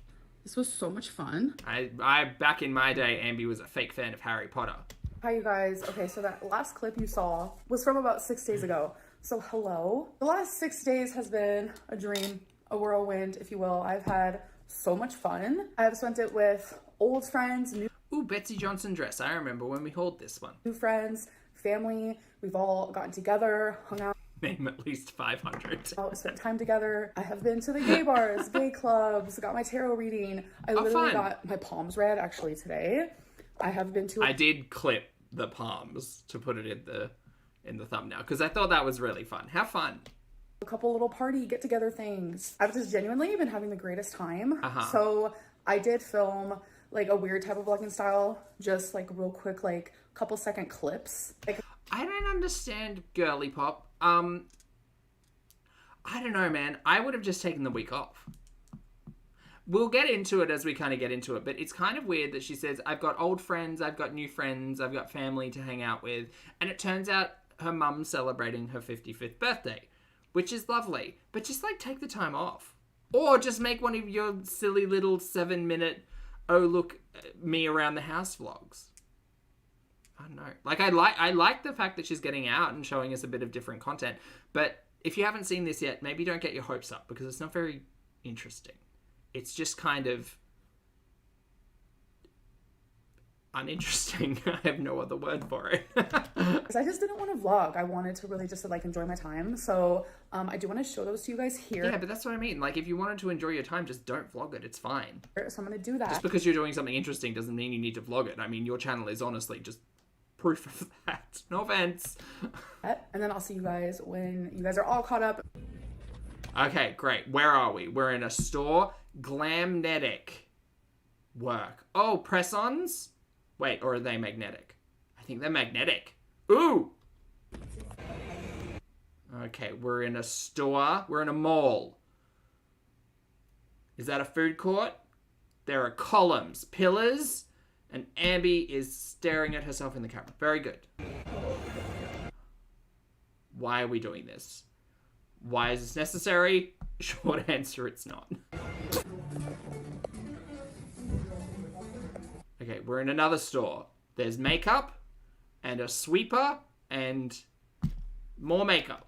This was so much fun. I back in my day, Ambi was a fake fan of Harry Potter. Hi, you guys. Okay, so that last clip you saw was from about 6 days ago. So hello. The last 6 days has been a dream, a whirlwind, if you will. I've had so much fun. I have spent it with old friends, Ooh, Betsy Johnson dress. I remember when we hauled this one. new friends, family. We've all gotten together, hung out, Name at least 500. spent time together. I have been to the gay bars, gay clubs, got my tarot reading. I literally fun. got my palms read actually today. I have been to I did clip the palms to put it in the thumbnail because I thought that was really fun. Have fun. a couple little party get-together things. I've just genuinely been having the greatest time. So I did film like a weird type of vlogging style, just like real quick, like couple second clips. Like, I don't understand girly pop. I don't know, man. I would have just taken the week off. We'll get into it as we kind of get into it, but it's kind of weird that she says, I've got old friends, I've got new friends, I've got family to hang out with, and it turns out her mum's celebrating her 55th birthday, which is lovely, but just like take the time off. Or just make one of your silly little 7-minute, oh look, me around the house vlogs. I don't know. Like, I like the fact that she's getting out and showing us a bit of different content, but if you haven't seen this yet, maybe don't get your hopes up because it's not very interesting. It's just kind of uninteresting. I have no other word for it. I just didn't want to vlog. I wanted to really just like enjoy my time. So I do want to show those to you guys here. Yeah, but that's what I mean. Like, if you wanted to enjoy your time, just don't vlog it. It's fine. So I'm going to do that. Just because you're doing something interesting doesn't mean you need to vlog it. I mean, your channel is honestly just proof of that. No offense. And then I'll see you guys when you guys are all caught up. Okay, great. Where are we? We're in a store. Glamnetic work. Oh, press-ons? Wait, or are they magnetic? I think they're magnetic. Ooh! Okay, we're in a store. We're in a mall. Is that a food court? There are columns, pillars, and Ambi is staring at herself in the camera. Very good. Why are we doing this? Why is this necessary? Short answer, it's not. Okay, we're in another store. There's makeup, and a sweeper, and more makeup.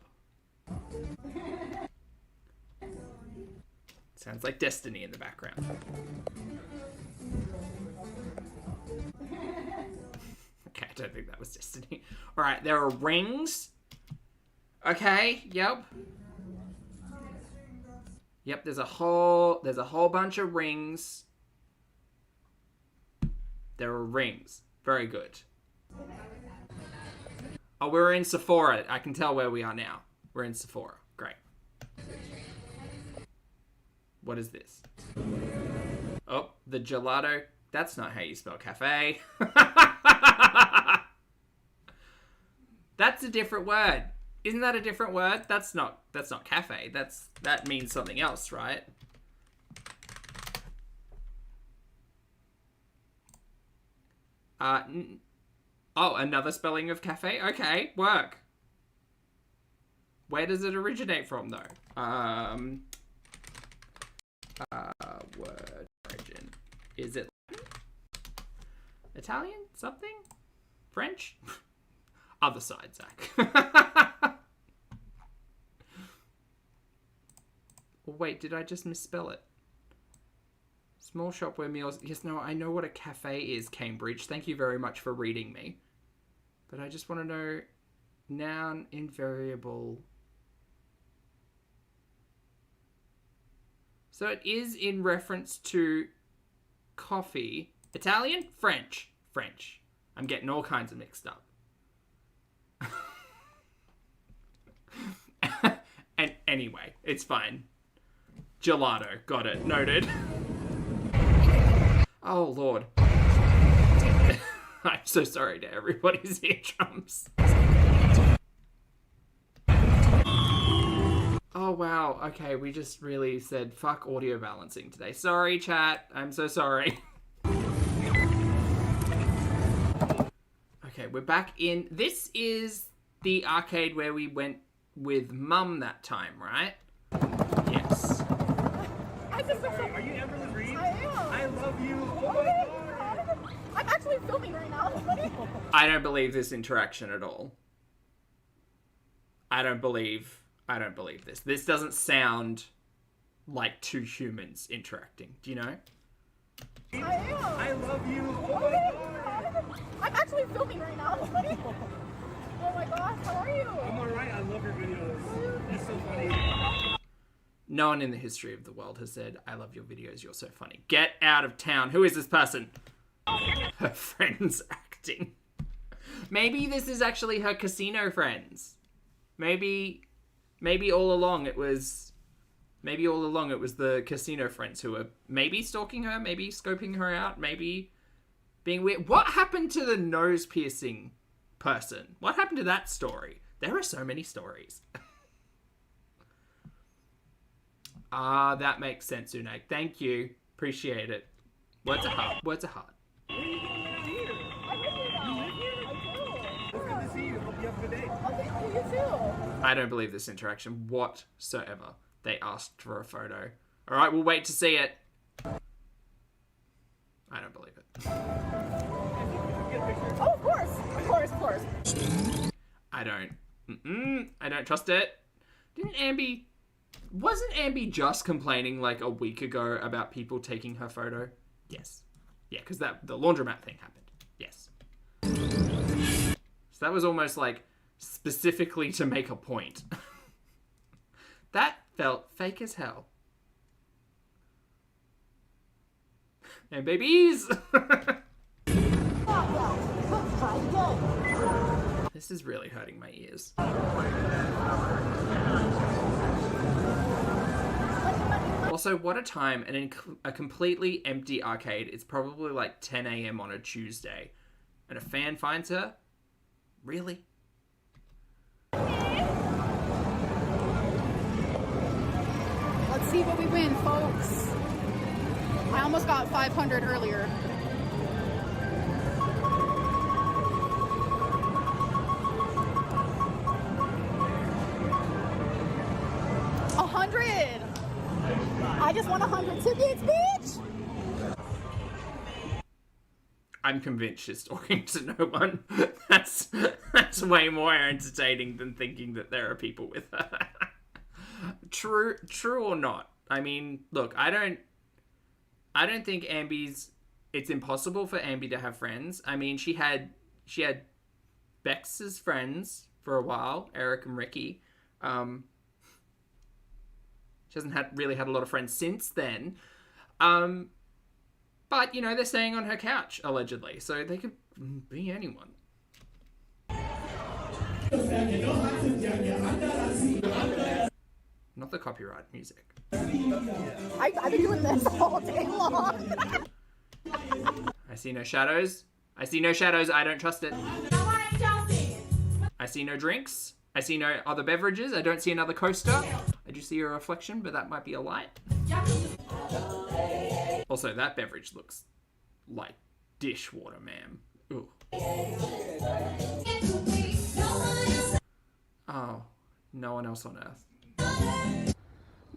Sounds like Destiny in the background. Okay, I don't think that was Destiny. All right, there are rings. Okay, yep. Yep, there's a whole bunch of rings. There are rings. Very good. Oh, we're in Sephora. I can tell where we are now. We're in Sephora. Great. What is this? Oh, the gelato. That's not how you spell cafe. That's a different word. Isn't that a different word? That's not cafe. That means something else, right? Oh, another spelling of cafe? Okay, work. Where does it originate from, though? Word origin. Is it Latin? Italian? Something? French? Other side, Zach. Oh, wait, did I just misspell it? Small shop where meals... Yes, no, I know what a cafe is, Cambridge. Thank you very much for reading me. But I just want to know... Noun, invariable... So it is in reference to coffee. Italian? French. French. I'm getting all kinds of mixed up. And anyway, it's fine. Gelato. Got it. Noted. Oh, Lord. I'm so sorry to everybody's eardrums. Oh, wow. Okay, we just really said fuck audio balancing today. Sorry, chat. I'm so sorry. Okay, we're back in. This is the arcade where we went with Mum that time, right? Yes. Are you Amberlynn Reid? I am. I love you. Oh my God. I'm actually filming right now. I don't believe this interaction at all. I don't believe this. This doesn't sound like two humans interacting. Do you know? I am. I love you. Oh my God. I'm actually filming right now. Oh my gosh, how are you? I'm alright. I love your videos. You're so funny. No one in the history of the world has said, I love your videos, you're so funny. Get out of town. Who is this person? Her friends acting. Maybe this is actually her casino friends. Maybe all along it was the casino friends who were maybe stalking her, maybe scoping her out, maybe being weird. What happened to the nose piercing person? What happened to that story? There are so many stories. Ah, that makes sense, Unag. Thank you. Appreciate it. Words are hard. Words are hard. What are you doing around here? I live here now. You live here? I do. It's good to see you. Hope you have a good day. Oh, thank you. You too. I don't believe this interaction whatsoever. They asked for a photo. All right, we'll wait to see it. I don't believe it. Get a picture. Oh, of course. Of course, of course. I don't trust it. Wasn't Ambi just complaining like a week ago about people taking her photo? Yes. Yeah, because the laundromat thing happened. Yes. So that was almost like specifically to make a point. That felt fake as hell. And babies! This is really hurting my ears. Also, what a time, and in a completely empty arcade. It's probably like 10 a.m. on a Tuesday. And a fan finds her? Really? Let's see what we win, folks. I almost got 500 earlier. I just want 100 tickets, bitch! I'm convinced she's talking to no one. That's way more entertaining than thinking that there are people with her. True or not? I mean, look, I don't think it's impossible for Ambi to have friends. I mean, she had Bex's friends for a while, Eric and Ricky. She hasn't really had a lot of friends since then. But, you know, they're staying on her couch, allegedly. So they could be anyone. Not the copyright music. I've been doing this all day long. I see no shadows. I see no shadows. I don't trust it. I see no drinks. I see no other beverages. I don't see another coaster. I do see a reflection, but that might be a light. Also, that beverage looks like dishwater, ma'am. Ooh. Oh, no one else on earth.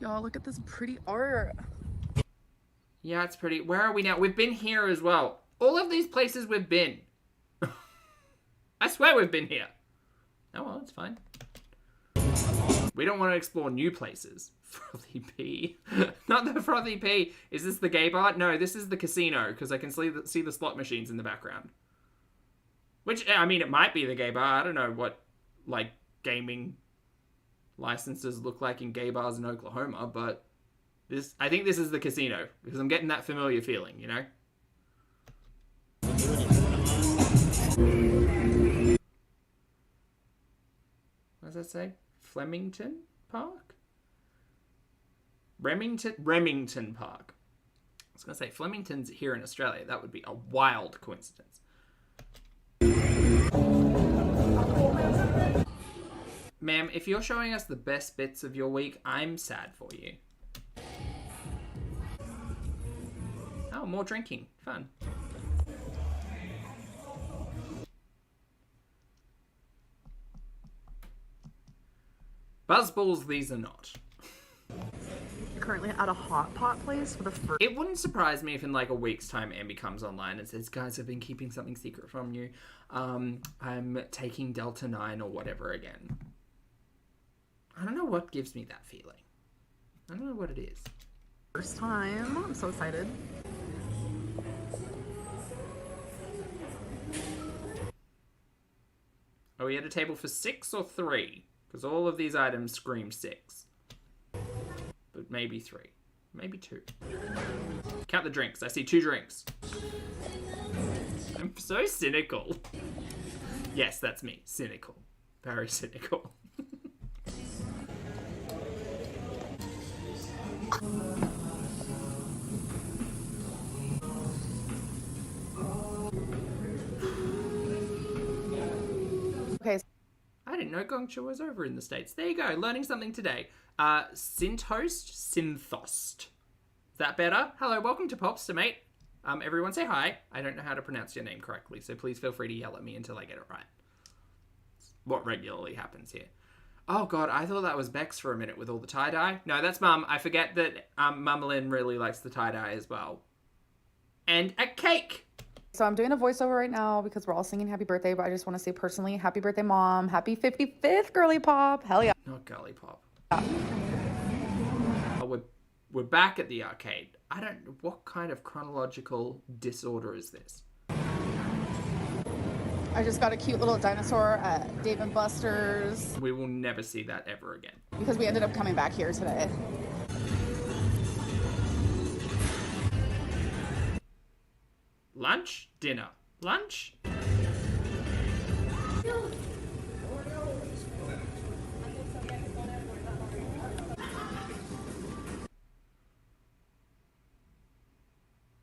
Y'all, look at this pretty art. Yeah, it's pretty. Where are we now? We've been here as well. All of these places we've been. I swear we've been here. Oh, well, it's fine. We don't want to explore new places. Frothy P. Not the Frothy P. Is this the gay bar? No, this is the casino, because I can see the slot machines in the background. Which, I mean, it might be the gay bar. I don't know what, like, gaming licenses look like in gay bars in Oklahoma, but I think this is the casino, because I'm getting that familiar feeling, you know? What does that say? Flemington Park? Remington Park. I was going to say, Flemington's here in Australia. That would be a wild coincidence. Ma'am, if you're showing us the best bits of your week, I'm sad for you. Oh, more drinking. Fun. Buzzballs, these are not. Currently at a hot pot place for the first. It wouldn't surprise me if in like a week's time Ambi comes online and says, guys, I've been keeping something secret from you. I'm taking Delta 9 or whatever again. I don't know what gives me that feeling. I don't know what it is. First time. I'm so excited. Are we at a table for 6 or 3? Because all of these items scream 6. But maybe 3. Maybe 2. Count the drinks. I see 2 drinks. I'm so cynical. Yes, that's me. Cynical. Very cynical. Okay. I didn't know Gongcha was over in the States. There you go. Learning something today. Synthost. Is that better? Hello, welcome to Popster, mate. Everyone say hi. I don't know how to pronounce your name correctly, so please feel free to yell at me until I get it right. It's what regularly happens here. Oh god, I thought that was Bex for a minute with all the tie-dye. No, that's Mum. I forget that Mumlin really likes the tie-dye as well. And a cake! So I'm doing a voiceover right now because we're all singing happy birthday, but I just want to say personally, happy birthday, Mom. Happy 55th, girly pop. Hell yeah. Not girly pop. Oh, we're back at the arcade. I don't know, what kind of chronological disorder is this? I just got a cute little dinosaur at Dave & Buster's. We will never see that ever again. Because we ended up coming back here today. Lunch? Dinner? Lunch?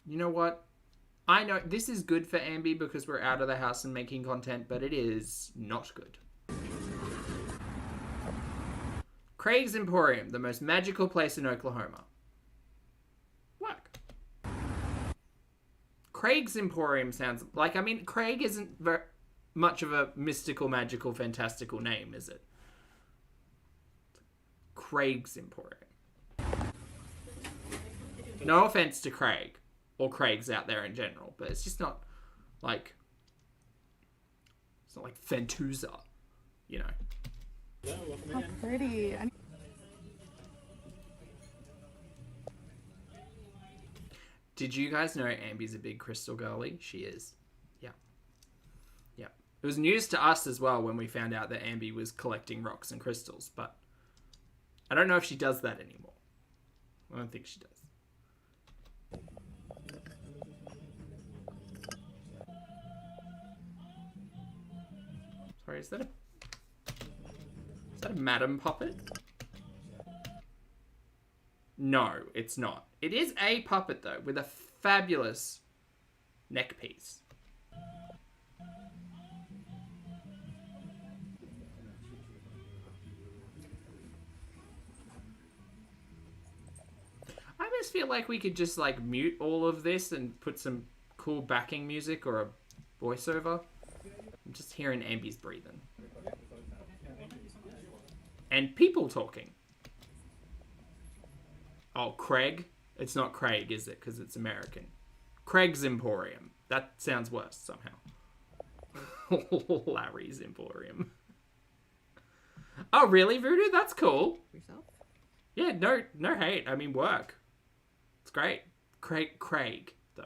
You know what? I know this is good for Ambi because we're out of the house and making content, but it is not good. Craig's Emporium, the most magical place in Oklahoma. Work. Craig's Emporium sounds like, I mean, Craig isn't very much of a mystical, magical, fantastical name, is it? Craig's Emporium. No offense to Craig. Or Craig's out there in general, but it's just not like, it's not like Fentusa, you know. How pretty. Did you guys know Ambi's a big crystal girly? She is. Yeah. Yeah. It was news to us as well when we found out that Ambi was collecting rocks and crystals, but I don't know if she does that anymore. I don't think she does. Sorry, is that a madam puppet? No, it's not. It is a puppet, though, with a fabulous neck piece. I just feel like we could just, like, mute all of this and put some cool backing music or a voiceover. I'm just hearing Ambi's breathing. And people talking. Oh, Craig? It's not Craig, is it? Because it's American. Craig's Emporium. That sounds worse somehow. Larry's Emporium. Oh, really, Voodoo? That's cool. Yourself? Yeah, no hate. I mean, work. It's great. Craig, though.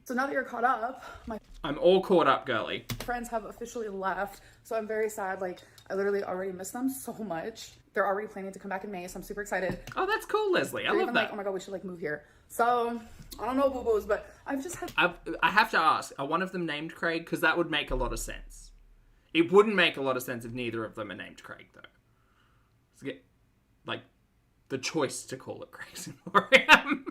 So now that you're caught up, my I'm all caught up, girly. friends have officially left. So I'm very sad. Like, I literally already miss them so much. They're already planning to come back in May, so I'm super excited. Oh, that's cool, Leslie. I They're love even that. like, oh my god, we should like move here. So I don't know, boo-boos, but I've just had I have to ask, are one of them named Craig? Because that would make a lot of sense. It wouldn't make a lot of sense if neither of them are named Craig, though. To get, like, the choice to call it Craig's Emporium.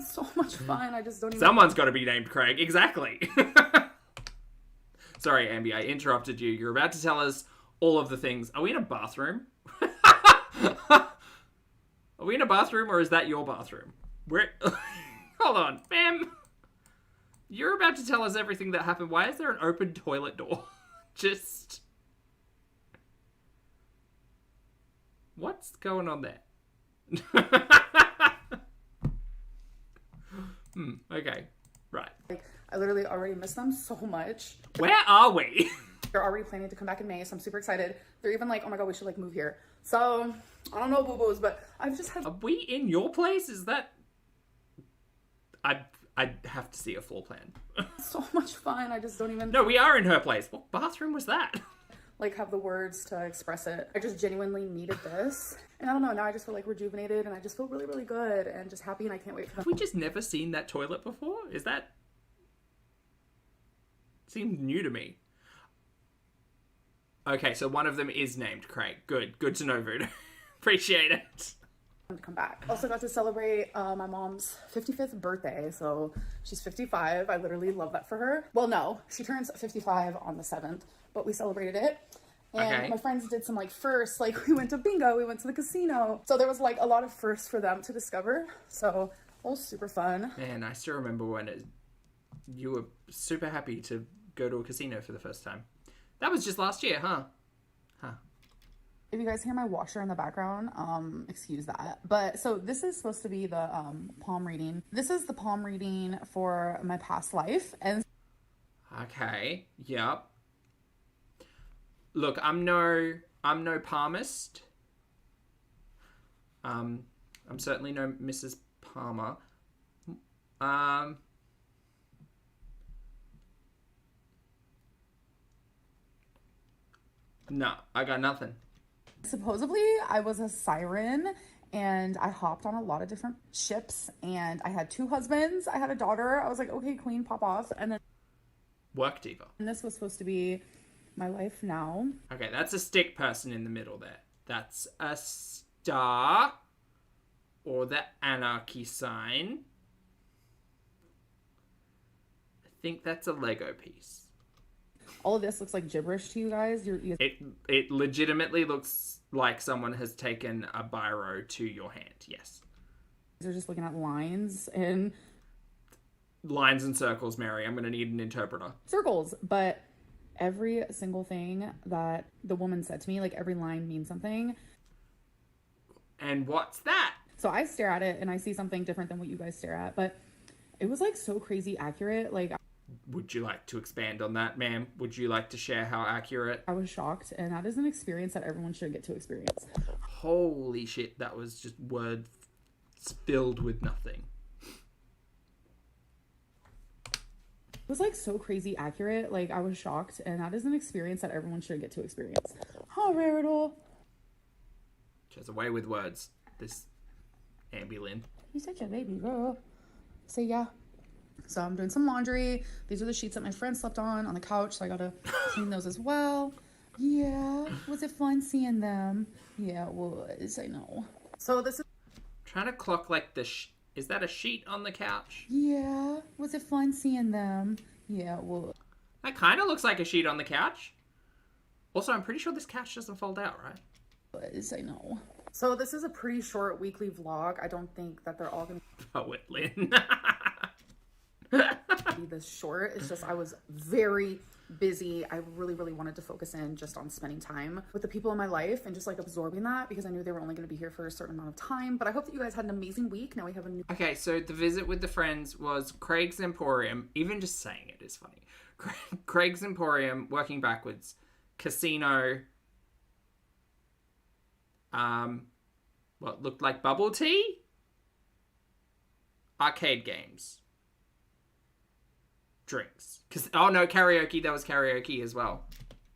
so much fun. I just don't even. Someone's got to be named Craig. Exactly. Sorry, Ambi, I interrupted you. You're about to tell us all of the things. Are we in a bathroom? Are we in a bathroom, or is that your bathroom? Hold on, ma'am. You're about to tell us everything that happened. Why is there an open toilet door? Just... What's going on there? Okay. Right. Like, I literally already miss them so much. Where are we? They're already planning to come back in May, so I'm super excited. They're even like, oh my god, we should like move here. So I don't know, boo-boos, but I've just had Are we in your place? Is that... I'd have to see a floor plan. so much fun. I just don't even No, we are in her place. What bathroom was that? like have the words to express it. I just genuinely needed this. And I don't know, now I just feel like rejuvenated and I just feel really, really good and just happy, and I can't wait for Have them. we just never seen that toilet before? Is that... Seems new to me. Okay, so one of them is named Craig. Good. Good to know, Voodoo. Appreciate it. To come back. Also got to celebrate my mom's 55th birthday, so she's 55. I literally love that for her. Well, no, she turns 55 on the 7th, but we celebrated it. And Okay. my friends did some like firsts, like we went to bingo, we went to the casino. So there was like a lot of firsts for them to discover. So that was super fun. Man, I still remember when you were super happy to go to a casino for the first time. That was just last year, huh? If you guys hear my washer in the background, excuse that. But so this is supposed to be the palm reading. This is the palm reading for my past life. And Okay, yep. Look, I'm no palmist. I'm certainly no Mrs. Palmer. No, I got nothing. supposedly I was a siren and I hopped on a lot of different ships and I had 2 husbands. I had a daughter. I was like, okay, queen, pop off. And then Work diva. this was supposed to be my life now. Okay, that's a stick person in the middle there. That's a star. Or the anarchy sign. I think that's a Lego piece. All of this looks like gibberish to you guys. It legitimately looks like someone has taken a biro to your hand. Yes. You're just looking at lines and Lines and circles, Mary. I'm going to need an interpreter. circles, but every single thing that the woman said to me, like every line means something. And what's that? So I stare at it and I see something different than what you guys stare at, but it was like so crazy accurate. Like Would you like to expand on that, ma'am? Would you like to share how accurate? I was shocked, and that is an experience that everyone should get to experience. Holy shit, that was just words filled with nothing. It was like so crazy accurate. Like, I was shocked, and that is an experience that everyone should get to experience. Oh, Rarital. She has a way with words, this Amberlynn. You're such a baby girl. So yeah. So I'm doing some laundry. These are the sheets that my friend slept on the couch, so I gotta clean those as well. Yeah. Was it fun seeing them? Yeah, it was. I know. So this is... Trying to clock like the... Is that a sheet on the couch? Yeah. Was it fun seeing them? Yeah, it was. That kind of looks like a sheet on the couch. Also, I'm pretty sure this couch doesn't fold out, right? I know. So this is a pretty short weekly vlog. I don't think that they're all gonna Poet Lynn. be this short. It's just I was very busy. I really wanted to focus in just on spending time with the people in my life and just like absorbing that, because I knew they were only going to be here for a certain amount of time. But I hope that you guys had an amazing week. Now we have a new... Okay, so the visit with the friends was Craig's Emporium. Even just saying it is funny. Craig's Emporium, working backwards. Casino. What looked like bubble tea? Arcade games. Drinks. Oh no, karaoke. That was karaoke as well.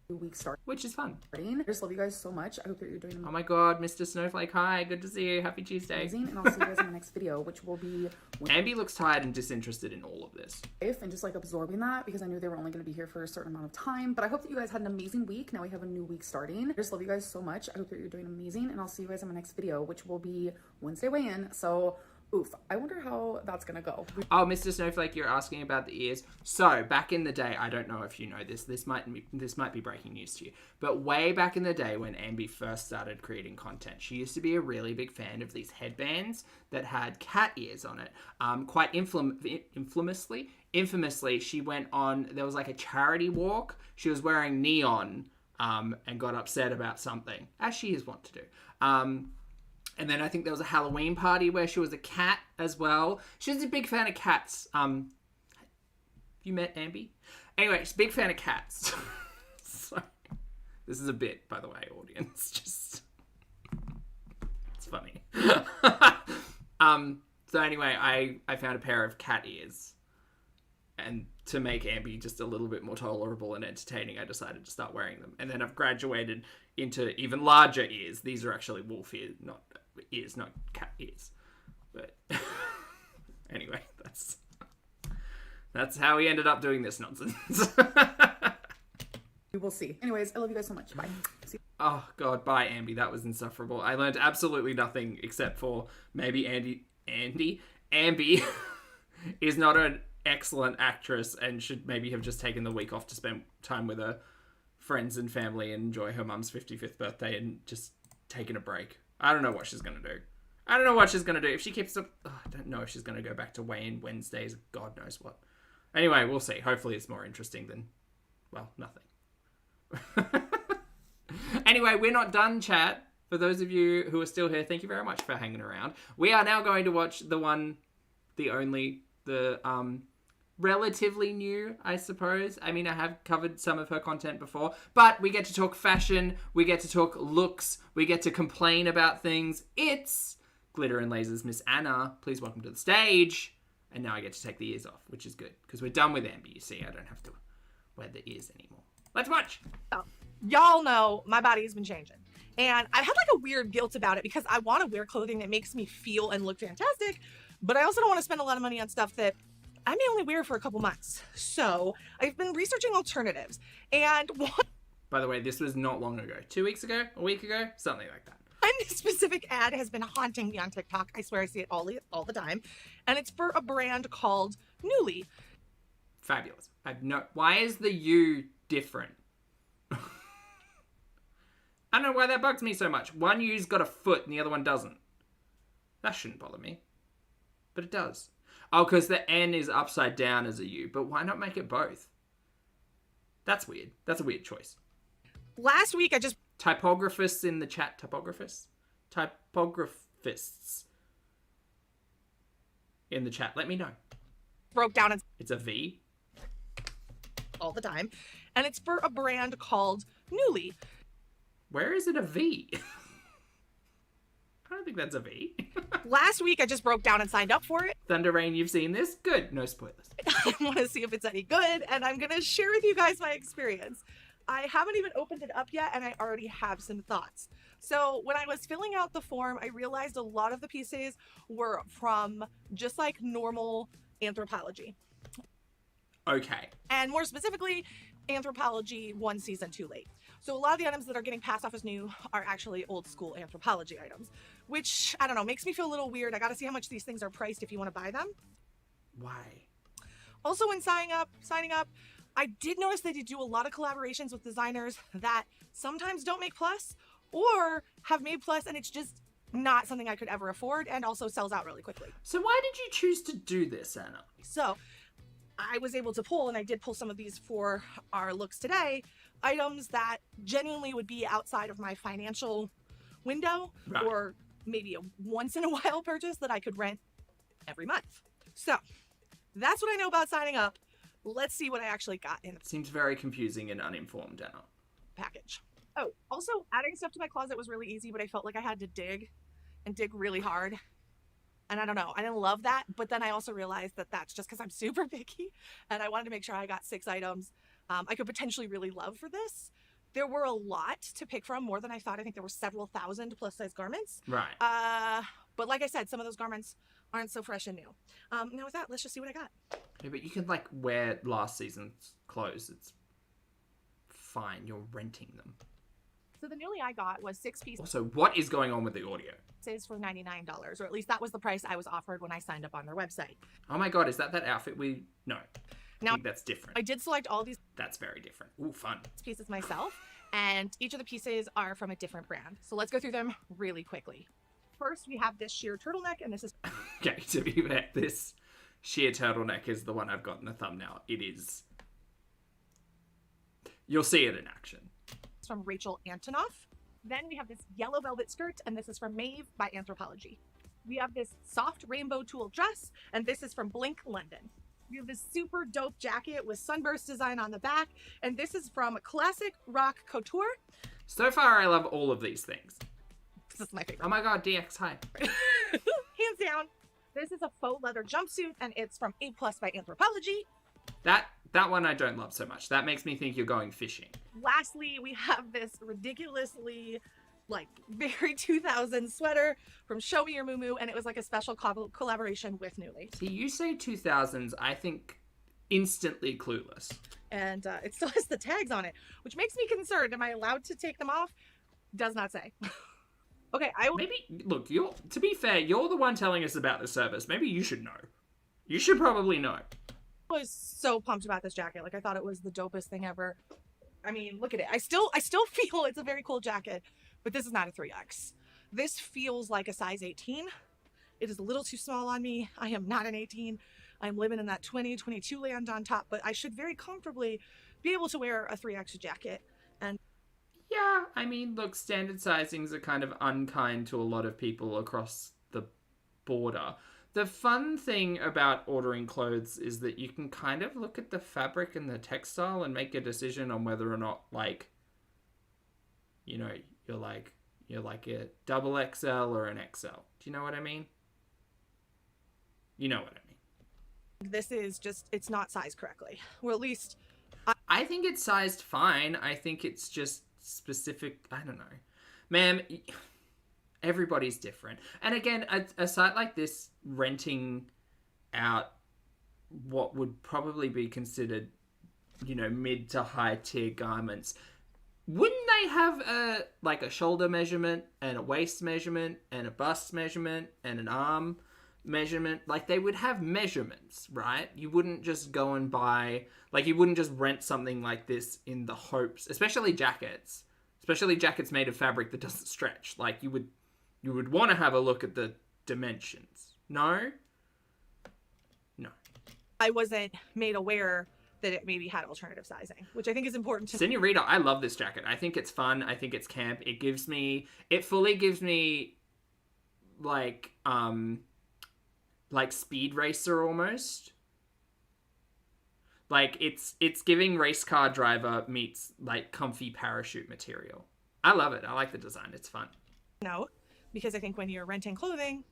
week starting. Which is fun. I just love you guys so much. I hope that you're doing Oh my god, Mr. Snowflake, hi. Good to see you. Happy Tuesday. amazing. And I'll see you guys in the next video, which will be... Ambi looks tired and disinterested in all of this. And just like absorbing that, because I knew they were only going to be here for a certain amount of time. But I hope that you guys had an amazing week. Now we have a new week starting. I just love you guys so much. I hope that you're doing amazing. And I'll see you guys in my next video, which will be Wednesday weigh-in. So... oof, I wonder how that's gonna go. Oh, Mr. Snowflake, you're asking about the ears. So, back in the day, I don't know if you know this, this might be breaking news to you, but way back in the day when Ambi first started creating content, she used to be a really big fan of these headbands that had cat ears on it. Quite infamously, she went on, there was like a charity walk, she was wearing neon, and got upset about something, as she is wont to do. And then I think there was a Halloween party where she was a cat as well. She was a big fan of cats. You met Ambi? Anyway, she's a big fan of cats. So, this is a bit, by the way, audience. Just, it's funny. So anyway, I found a pair of cat ears. And to make Ambi just a little bit more tolerable and entertaining, I decided to start wearing them. And then I've graduated into even larger ears. These are actually wolf ears, not cat ears. But anyway, that's how we ended up doing this nonsense. We will see. Anyways, I love you guys so much. Bye. See you. Oh god, bye Ambi. That was insufferable. I learned absolutely nothing except for maybe Ambi is not an excellent actress and should maybe have just taken the week off to spend time with her friends and family and enjoy her mum's 55th birthday and just taking a break. I don't know what she's going to do. If she keeps up... I don't know if she's going to go back to weigh-in Wednesdays. God knows what. Anyway, we'll see. Hopefully it's more interesting than... well, nothing. Anyway, we're not done, chat. For those of you who are still here, thank you very much for hanging around. We are now going to watch the relatively new, I suppose. I mean, I have covered some of her content before, but we get to talk fashion, we get to talk looks, we get to complain about things. It's Glitterandlazers Miss Anna. Please welcome to the stage. And now I get to take the ears off, which is good, because we're done with Ambi, you see. I don't have to wear the ears anymore. Let's watch! Oh, y'all know my body has been changing. And I've had like a weird guilt about it because I want to wear clothing that makes me feel and look fantastic, but I also don't want to spend a lot of money on stuff that I may only wear for a couple months. So I've been researching alternatives. And one By the way, this was not long ago. 2 weeks ago? A week ago? Something like that. specific ad has been haunting me on TikTok. I swear I see it all the time. And it's for a brand called Nuuly. Fabulous. Why is the U different? I don't know why that bugs me so much. One U's got a foot and the other one doesn't. That shouldn't bother me. But it does. Oh, because the N is upside down as a U. But why not make it both? That's weird. That's a weird choice. Last week I just Typographists in the chat. Typographists in the chat. Let me know. broke down and It's a V. all the time. And it's for a brand called Nuuly. Where is it a V? I don't think that's a V. Last week, I just broke down and signed up for it. Thunder Rain, you've seen this? Good. No spoilers. I want to see if it's any good, and I'm going to share with you guys my experience. I haven't even opened it up yet, and I already have some thoughts. So when I was filling out the form, I realized a lot of the pieces were from just like normal Anthropology. Okay. And more specifically, Anthropology 1 season too late. So a lot of the items that are getting passed off as new are actually old school Anthropology items, which, I don't know, makes me feel a little weird. I got to see how much these things are priced if you want to buy them. Why? Also, when signing up, I did notice they do a lot of collaborations with designers that sometimes don't make plus or have made plus, and it's just not something I could ever afford, and also sells out really quickly. So why did you choose to do this, Anna? So I was able to pull, and I did pull some of these for our looks today, items that genuinely would be outside of my financial window, Right. or maybe a once in a while purchase that I could rent every month. So that's what I know about signing up. Let's see what I actually got in the Seems very confusing and uninformed, Anna. package. Oh, also adding stuff to my closet was really easy, but I felt like I had to dig really hard. And I don't know, I didn't love that, but then I also realized that that's just because I'm super picky, and I wanted to make sure I got 6 items I could potentially really love for this. There were a lot to pick from, more than I thought. I think there were several thousand plus size garments. Right. But like I said, some of those garments aren't so fresh and new. Now with that, let's just see what I got. Yeah, but you can, like, wear last season's clothes. It's fine. You're renting them. So the Nuuly I got was 6 pieces Also, what is going on with the audio? for $99, or at least that was the price I was offered when I signed up on their website. Oh my god, is that outfit we... No. Now, I think that's different. I did select all these That's very different. Ooh, fun. pieces myself, and each of the pieces are from a different brand. So let's go through them really quickly. First, we have this sheer turtleneck, and this is Okay, to be fair, this sheer turtleneck is the one I've got in the thumbnail. It is... You'll see it in action. from Rachel Antonoff. Then we have this yellow velvet skirt, and this is from Maeve by Anthropology. We have this soft rainbow tulle dress, and this is from Blink London. We have this super dope jacket with sunburst design on the back, and this is from Classic Rock Couture. So far, I love all of these things. This is my favorite. Oh my god, DX, hi. Hands down. This is a faux leather jumpsuit, and it's from A+ by Anthropology. That one I don't love so much. That makes me think you're going fishing. Lastly, we have this ridiculously, like, very 2000s sweater from Show Me Your Moo, and it was like a special collaboration with Nuuly. See, you say 2000s, I think instantly Clueless. And it still has the tags on it, which makes me concerned. Am I allowed to take them off? Does not say. Okay, I will. Maybe, look, to be fair, you're the one telling us about the service. Maybe you should know. You should probably know. I was so pumped about this jacket. Like, I thought it was the dopest thing ever. I mean, look at it. I still feel it's a very cool jacket, but this is not a 3X. This feels like a size 18. It is a little too small on me. I am not an 18. I'm living in that 20, 22 land on top, but I should very comfortably be able to wear a 3X jacket. And Yeah, I mean, look, standard sizings are kind of unkind to a lot of people across the border. The fun thing about ordering clothes is that you can kind of look at the fabric and the textile and make a decision on whether or not, like, you know, you're like a double XL or an XL. Do you know what I mean? You know what I mean. this is just, it's not sized correctly. Or at least, I think it's sized fine. I think it's just specific. I don't know. Ma'am, everybody's different. And again, a site like this renting out what would probably be considered, you know, mid to high tier garments, wouldn't they have a shoulder measurement and a waist measurement and a bust measurement and an arm measurement? Like, they would have measurements, right? You wouldn't just go and buy, like, you wouldn't just rent something like this in the hopes, especially jackets made of fabric that doesn't stretch. Like, you would want to have a look at the dimensions. No? I wasn't made aware that it maybe had alternative sizing, which I think is important to. Senorita, I love this jacket. I think it's fun. I think it's camp. It fully gives me like Speed Racer almost. Like, it's giving race car driver meets, like, comfy parachute material. I love it. I like the design. It's fun. No, because I think when you're renting clothing,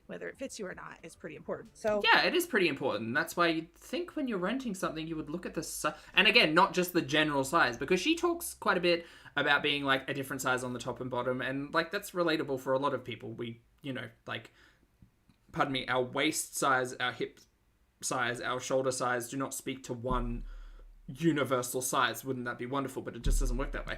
whether it fits you or not is pretty important. So Yeah, it is pretty important. That's why you'd think when you're renting something, you would look at the size. And again, not just the general size, because she talks quite a bit about being, like, a different size on the top and bottom. And, like, that's relatable for a lot of people. We, you know, like, pardon me, our waist size, our hip size, our shoulder size do not speak to one universal size. Wouldn't that be wonderful? But it just doesn't work that way.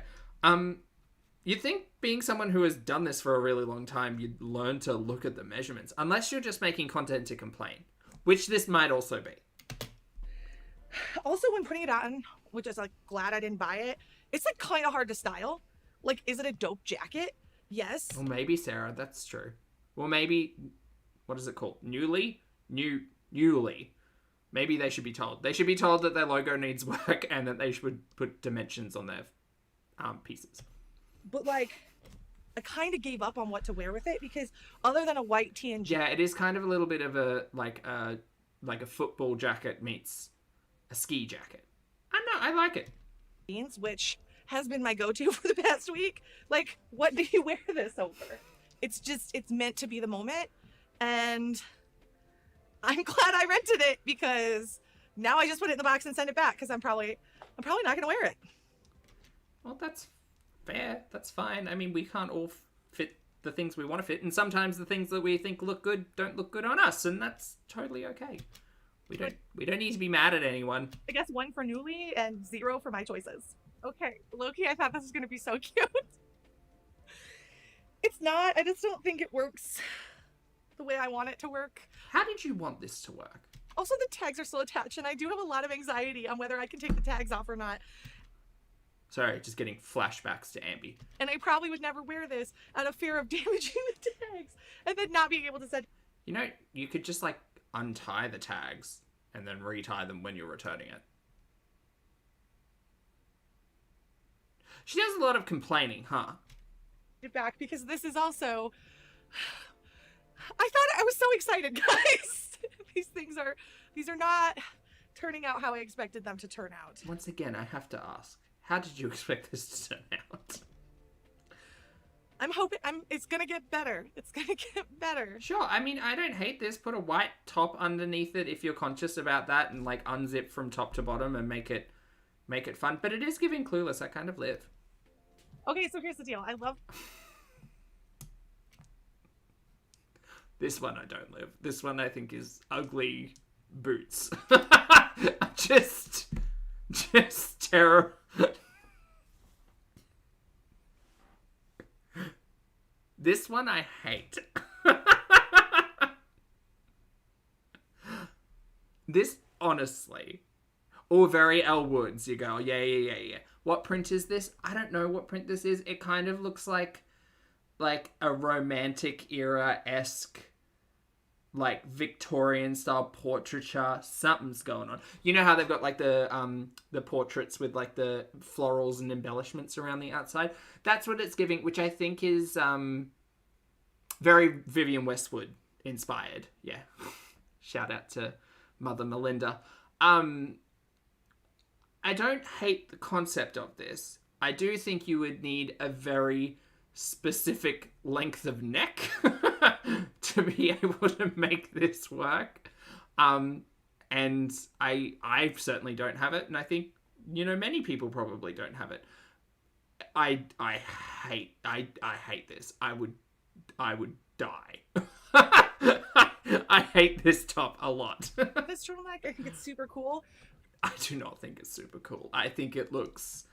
You'd think being someone who has done this for a really long time, you'd learn to look at the measurements, unless you're just making content to complain, which this might also be. also when putting it on, which is like glad I didn't buy it, it's like kind of hard to style. Like, is it a dope jacket? Yes. Well, maybe, Sarah, that's true. Well, maybe, what is it called? Nuuly? Nuuly. Maybe they should be told. They should be told that their logo needs work and that they should put dimensions on their pieces. But like, I kind of gave up on what to wear with it because other than a white tee and Yeah, it is kind of a little bit of a like a football jacket meets a ski jacket. I know, I like it. jeans, which has been my go-to for the past week. Like, what do you wear this over? It's meant to be the moment, and I'm glad I rented it because now I just put it in the box and send it back because I'm probably not gonna wear it. Well, that's fair. That's fine. I mean, we can't all fit the things we want to fit, and sometimes the things that we think look good don't look good on us, and that's totally okay. We don't need to be mad at anyone. I guess 1 for Nuuly and 0 for my choices. Okay, Loki, I thought this was gonna be so cute. It's not. I just don't think it works the way I want it to work. How did you want this to work? Also, the tags are still attached, and I do have a lot of anxiety on whether I can take the tags off or not. Sorry, just getting flashbacks to Ambi. And I probably would never wear this out of fear of damaging the tags and then not being able to send. You know, you could just, like, untie the tags and then retie them when you're returning it. She does a lot of complaining, huh? It back because this is also. I thought I was so excited, guys. These are not turning out how I expected them to turn out. Once again, I have to ask, how did you expect this to turn out? I'm hoping it's gonna get better. It's gonna get better. Sure, I mean, I don't hate this. Put a white top underneath it if you're conscious about that, and, like, unzip from top to bottom and make it fun. But it is giving Clueless. I kind of live. Okay, so here's the deal. I love. This one I don't live. This one I think is ugly boots. just terror. This one I hate. This, honestly, all very Elle Woods. You go, yeah. What print is this? I don't know what print this is. It kind of looks like a romantic era-esque, like, Victorian style portraiture. Something's going on. You know how they've got, like, the portraits with, like, the florals and embellishments around the outside? That's what it's giving, which I think is very Vivienne Westwood inspired. Yeah. Shout out to Mother Melinda. I don't hate the concept of this. I do think you would need a very specific length of neck to be able to make this work. And I certainly don't have it, and I think, you know, many people probably don't have it. I hate this. I would die. I hate this top a lot. This turtleneck, I think it's super cool. I do not think it's super cool. I think it looks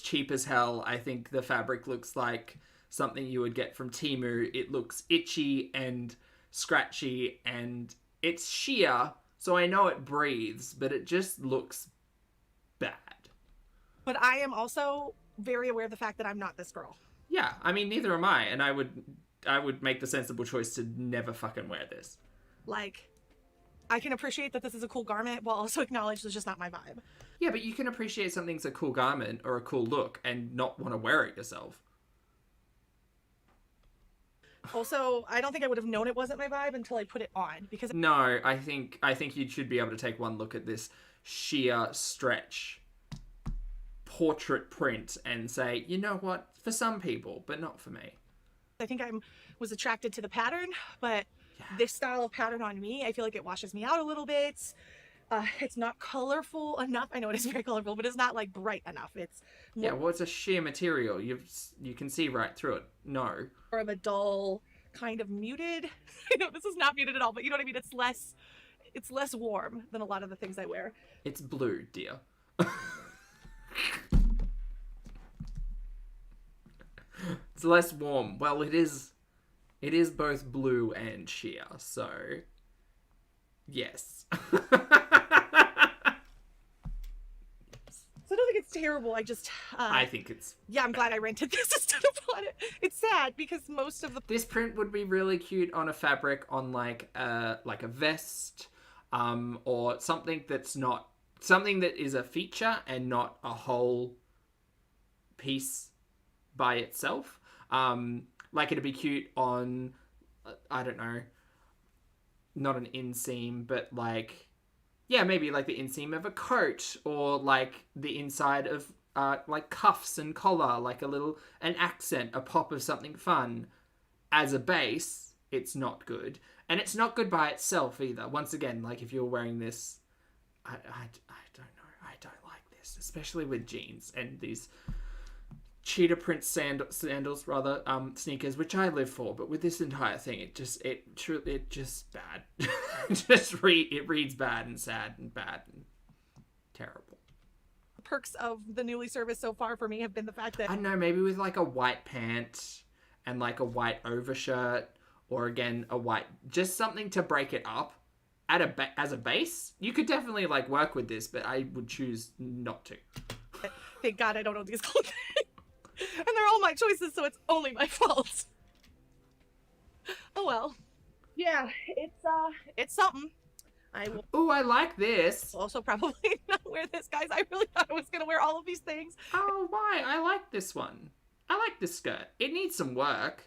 cheap as hell. I think the fabric looks like something you would get from Temu. It looks itchy and scratchy, and it's sheer, so I know it breathes, but it just looks bad. But I am also very aware of the fact that I'm not this girl. Yeah, I mean, neither am I, and I would make the sensible choice to never fucking wear this. Like, I can appreciate that this is a cool garment, while also acknowledge it's just not my vibe. Yeah, but you can appreciate something's a cool garment or a cool look and not want to wear it yourself. Also, I don't think I would have known it wasn't my vibe until I put it on because No, I think you should be able to take one look at this sheer stretch portrait print and say, you know what, for some people, but not for me. I think I was attracted to the pattern, but this style of pattern on me, I feel like it washes me out a little bit. It's not colorful enough. I know it is very colorful, but it's not like bright enough. It's more, Yeah, well, it's a sheer material. You can see right through it. No. more of a dull, kind of muted. I know this is not muted at all, but you know what I mean? It's less warm than a lot of the things I wear. It's blue, dear. It's less warm. Well, it is both blue and sheer, so yes. So I don't think it's terrible. I just I think it's... yeah, I'm glad I rented this instead of bought it. It's sad because most of the This print would be really cute on a fabric on like a vest, or something that's not... Something that is a feature and not a whole piece by itself. Like it'd be cute on, I don't know, not an inseam, but like, yeah, maybe like the inseam of a coat, or like the inside of like cuffs and collar, like an accent, a pop of something fun. As a base, it's not good. And it's not good by itself either. Once again, like if you're wearing this, I don't know, I don't like this, especially with jeans and these cheetah print sandals, sneakers, which I live for, but with this entire thing, it just bad. It reads bad and sad and bad and terrible. perks of the Nuuly service so far for me have been the fact that I don't know, maybe with like a white pant and like a white overshirt, or again a white, just something to break it up as a base. You could definitely like work with this, but I would choose not to. thank God I don't own these clothing. And they're all my choices, so it's only my fault. Oh well. Yeah, it's something. I will Oh, I like this. also probably not wear this, guys. I really thought I was gonna wear all of these things Oh, why? I like this one. I like this skirt. It needs some work.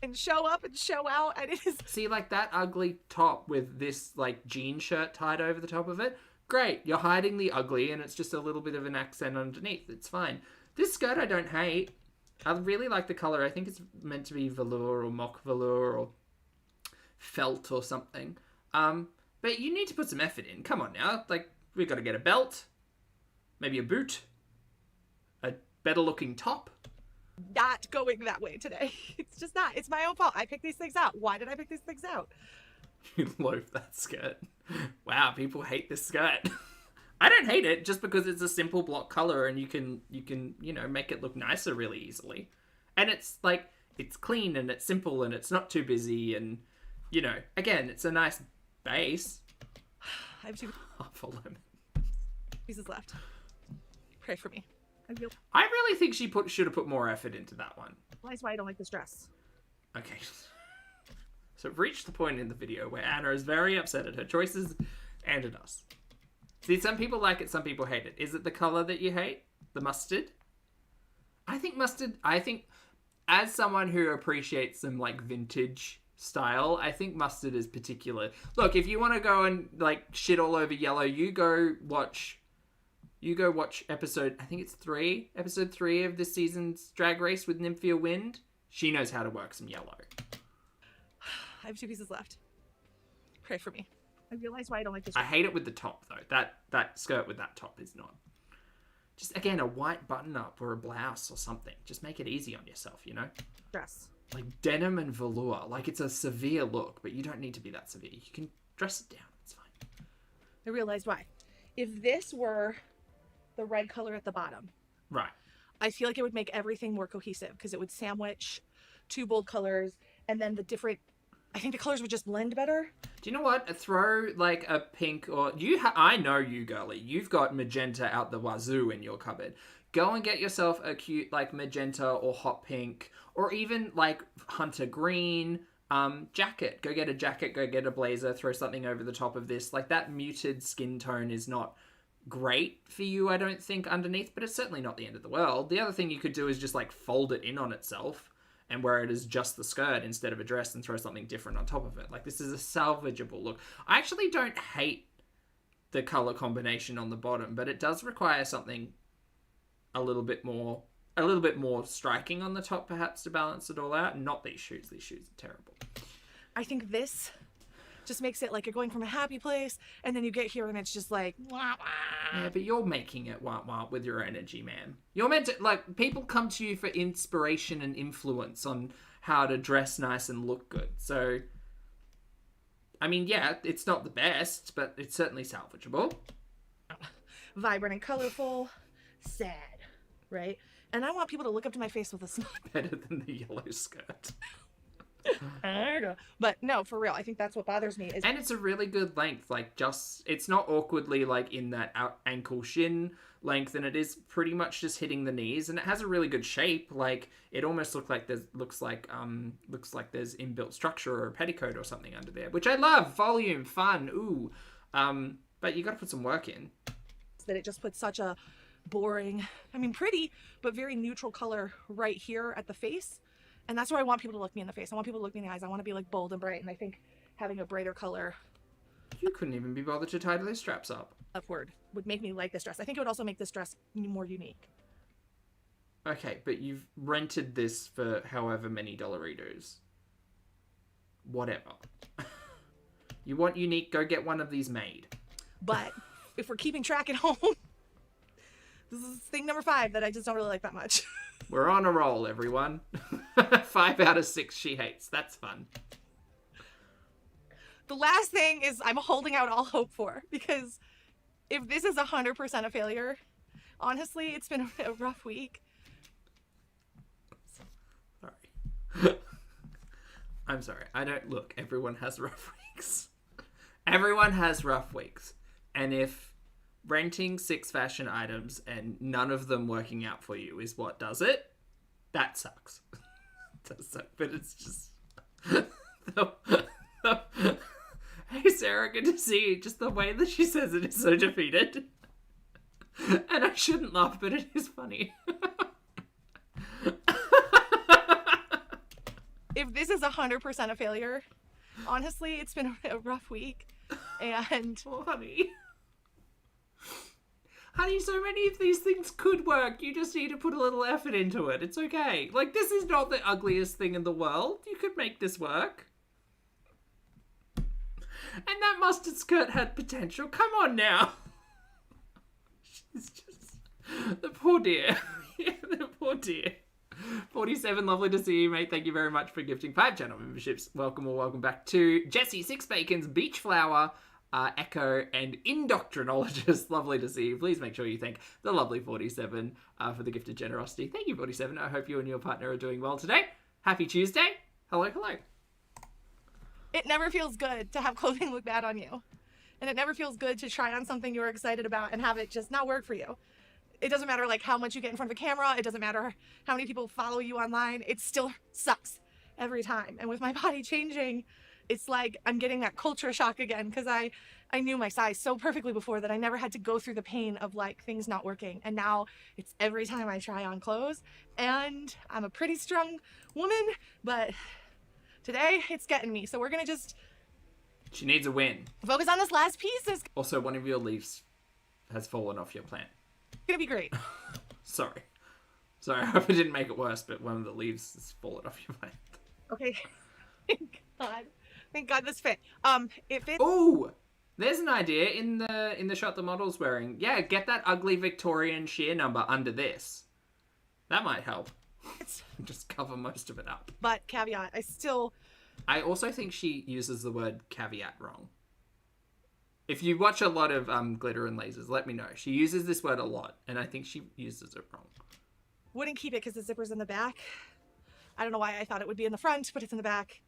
and show up and show out, and it is See, like that ugly top with this like jean shirt tied over the top of it. Great, you're hiding the ugly, and it's just a little bit of an accent underneath. It's fine. This skirt I don't hate. I really like the color. I think it's meant to be velour or mock velour or felt or something. But you need to put some effort in. Come on now. Like, we've got to get a belt, maybe a boot, a better looking top. not going that way today. It's just not. It's my own fault. I picked these things out. Why did I pick these things out? You loathe that skirt. Wow, people hate this skirt. I don't hate it just because it's a simple block color and you can, you know, make it look nicer really easily. And it's like, it's clean and it's simple and it's not too busy and, you know, again, it's a nice base. I have 2 Half a lemon. pieces left. Pray for me. I really think she should have put more effort into that one. That's why I don't like this dress. Okay. So we've reached the point in the video where Anna is very upset at her choices and at us. See, some people like it, some people hate it. Is it the color that you hate? The mustard? I think as someone who appreciates some like vintage style, I think mustard is particular. Look, if you want to go and like shit all over yellow, you go watch episode 3 of this season's Drag Race with Nymphia Wind. She knows how to work some yellow. I have 2 pieces left. Pray for me. I realize why I don't like this I dress. hate it with the top though. That skirt with that top is not. Just again, a white button up or a blouse or something. Just make it easy on yourself, you know? Dress. Like denim and velour. Like it's a severe look, but you don't need to be that severe. You can dress it down. It's fine. I realized why. If this were the red color at the bottom, Right. I feel like it would make everything more cohesive because it would sandwich 2 bold colors and then I think the colors would just blend better. Do you know what? Throw like a pink or I know you, girly. You've got magenta out the wazoo in your cupboard. Go and get yourself a cute like magenta or hot pink or even like hunter green jacket. Go get a jacket, go get a blazer, throw something over the top of this. Like that muted skin tone is not great for you, I don't think, underneath, but it's certainly not the end of the world. The other thing you could do is just like fold it in on itself and wear it as just the skirt instead of a dress and throw something different on top of it. Like, this is a salvageable look. I actually don't hate the color combination on the bottom, but it does require something a little bit more striking on the top, perhaps, to balance it all out. Not these shoes. These shoes are terrible. I think this just makes it like you're going from a happy place, and then you get here and it's just like, wah, wah. Yeah, but you're making it wah with your energy, man. You're meant to, like, people come to you for inspiration and influence on how to dress nice and look good. So, I mean, yeah, it's not the best, but it's certainly salvageable. Vibrant and colorful, sad, right? And I want people to look up to my face with a smile. Better than the yellow skirt. But no, for real, I think that's what bothers me. And it's a really good length. Like, just, it's not awkwardly like in that ankle shin length, and it is pretty much just hitting the knees, and it has a really good shape. Like, it almost looks like there's inbuilt structure or a petticoat or something under there, which I love. Volume, fun, ooh. But you got to put some work in. That it just puts such a boring, I mean, pretty, but very neutral color right here at the face. And that's where I want people to look me in the face. I want people to look me in the eyes. I want to be like bold and bright. And I think having a brighter color You couldn't even be bothered to tie those straps up. upward would make me like this dress. I think it would also make this dress more unique. Okay, but you've rented this for however many Dollaritos. Whatever. You want unique, go get one of these made. But if we're keeping track at home, this is thing number 5 that I just don't really like that much. We're on a roll, everyone. 5 out of 6 she hates. That's fun. The last thing is I'm holding out all hope for, because if this is 100% a failure, honestly, it's been a rough week. Sorry. I'm sorry. I don't look. Everyone has rough weeks. Everyone has rough weeks. And if renting 6 fashion items and none of them working out for you is what does it, that sucks. It does suck, but it's just... Hey Sarah, good to see you. Just the way that she says it is so defeated. And I shouldn't laugh, but it is funny. If this is 100% a failure, honestly, it's been a rough week. And Oh, honey. Honey, so many of these things could work. You just need to put a little effort into it. It's okay. Like, this is not the ugliest thing in the world. You could make this work. And that mustard skirt had potential. Come on now. She's just... The poor dear. Yeah, the poor dear. 47, lovely to see you, mate. Thank you very much for gifting 5 channel memberships. Welcome or welcome back to Jesse, 6 Bacons, Beach Flower, Echo, and Indoctrinologist. Lovely to see you. Please make sure you thank the lovely 47 for the gifted generosity. Thank you, 47. I hope you and your partner are doing well today. Happy Tuesday. Hello, hello. it never feels good to have clothing look bad on you. And it never feels good to try on something you were excited about and have it just not work for you. It doesn't matter like how much you get in front of a camera. It doesn't matter how many people follow you online. It still sucks every time. And with my body changing, it's like I'm getting that culture shock again, because I knew my size so perfectly before that I never had to go through the pain of like things not working. And now it's every time I try on clothes. And I'm a pretty strong woman, but today it's getting me. So we're gonna just She needs a win. focus on this last piece. It's Also, one of your leaves has fallen off your plant. gonna be great. Sorry. Sorry, I hope I didn't make it worse, but one of the leaves has fallen off your plant. Okay. Thank God. Thank God this fit. If it Ooh! There's an idea in the shot the model's wearing. Yeah, get that ugly Victorian sheer number under this. That might help. fits, Just cover most of it up. but caveat, I also think she uses the word caveat wrong. If you watch a lot of Glitter and Lasers, let me know. She uses this word a lot, and I think she uses it wrong. wouldn't keep it because the zipper's in the back. I don't know why I thought it would be in the front, but it's in the back.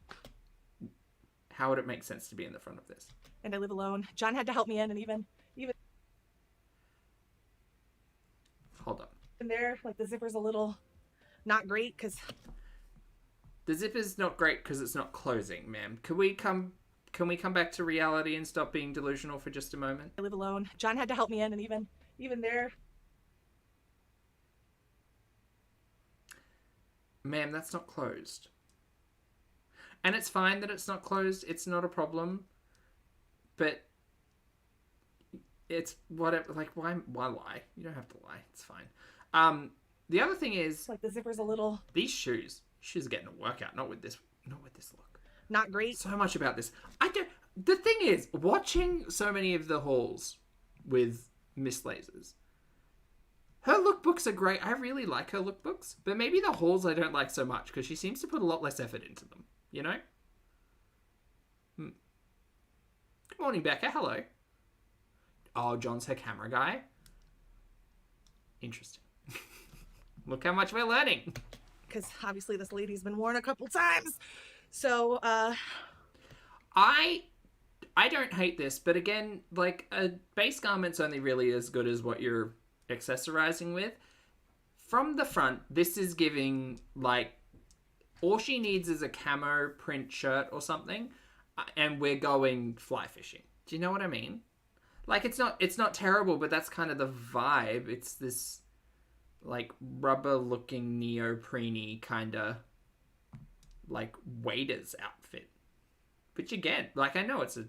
How would it make sense to be in the front of this? And I live alone. John had to help me in, and even Hold on. in there, like the zipper's a little not great because The zipper's not great because it's not closing, ma'am. Can we come back to reality and stop being delusional for just a moment? I live alone. John had to help me in, and even there. ma'am, that's not closed. And it's fine that it's not closed. It's not a problem. But it's whatever. Like, why lie? You don't have to lie. It's fine. The other thing is, Like the zipper's a little these shoes. Shoes are getting a workout. Not with this look. not great. So much about this. The thing is, watching so many of the hauls with Miss Lasers, her lookbooks are great. I really like her lookbooks, but maybe the hauls I don't like so much because she seems to put a lot less effort into them. You know? Good morning, Becca. Hello. Oh, John's her camera guy. Interesting. Look how much we're learning. Because obviously this lady's been worn a couple times. So, I don't hate this, but again, like, a base garment's only really as good as what you're accessorizing with. From the front, this is giving, like, all she needs is a camo print shirt or something, and we're going fly fishing. Do you know what I mean? Like, it's not terrible, but that's kind of the vibe. It's this, like, rubber-looking neoprene-y kind of, like, waiter's outfit. Which, again, like, I know it's a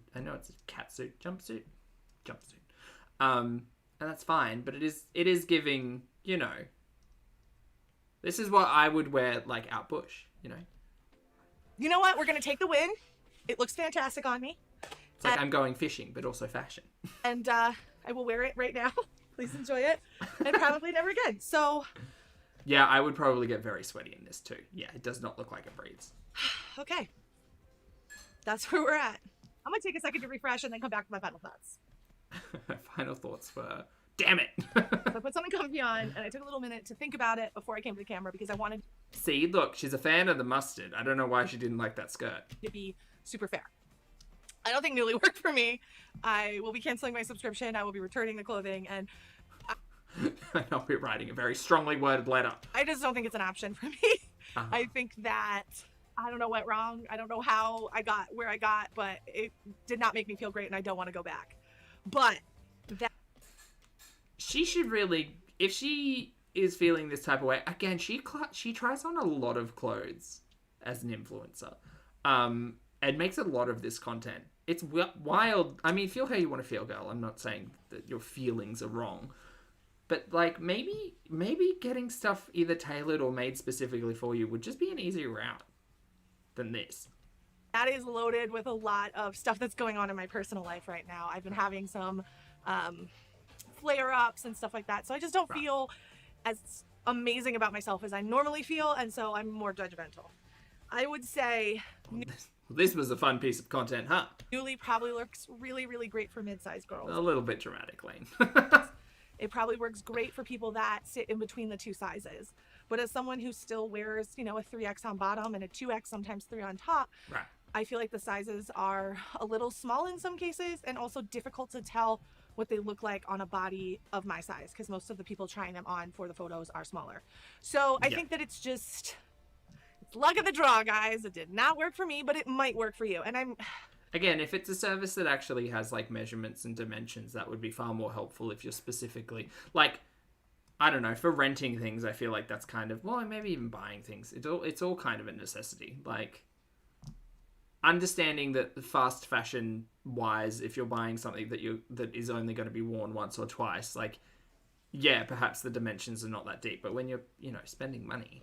catsuit, jumpsuit. And that's fine, but it is giving, you know, this is what I would wear, like, out bush, you know? you know what? We're going to take the win. It looks fantastic on me. It's like I'm going fishing, but also fashion. And I will wear it right now. Please enjoy it. And probably never again. So, Yeah, I would probably get very sweaty in this too. Yeah, it does not look like it breathes. okay. That's where we're at. I'm going to take a second to refresh and then come back with my final thoughts. Final thoughts were, damn it. So I put something comfy on, and I took a little minute to think about it before I came to the camera because I wanted See, look, she's a fan of the mustard. I don't know why she didn't like that skirt. to be super fair. I don't think Nuuly worked for me. I will be canceling my subscription. I will be returning the clothing, and I know we're writing a very strongly worded letter. I just don't think it's an option for me. Uh-huh. I think that I don't know what went wrong. I don't know how I got where I got, but it did not make me feel great, and I don't want to go back. But that She should really, if she is feeling this type of way, again, she tries on a lot of clothes as an influencer, and makes a lot of this content. It's wild. I mean, feel how you want to feel, girl. I'm not saying that your feelings are wrong, but like maybe getting stuff either tailored or made specifically for you would just be an easier route than this. is loaded with a lot of stuff that's going on in my personal life right now. I've been having some flare-ups and stuff like that, so I just don't feel as amazing about myself as I normally feel, and so I'm more judgmental. I would say This was a fun piece of content, huh? Nuuly probably looks really, really great for mid-sized girls. A little bit dramatic, Lane. It probably works great for people that sit in between the two sizes. But as someone who still wears, you know, a 3X on bottom and a 2X, sometimes 3 on top, Right. I feel like the sizes are a little small in some cases and also difficult to tell what they look like on a body of my size because most of the people trying them on for the photos are smaller. So I think that it's luck of the draw, guys. It did not work for me, but it might work for you. And Again, if it's a service that actually has like measurements and dimensions, that would be far more helpful if you're specifically like, I don't know, for renting things, I feel like that's kind of, well, maybe even buying things. It's all kind of a necessity. Like, understanding that fast fashion wise, if you're buying something that is only going to be worn once or twice, like, yeah, perhaps the dimensions are not that deep. But when you're, you know, spending money,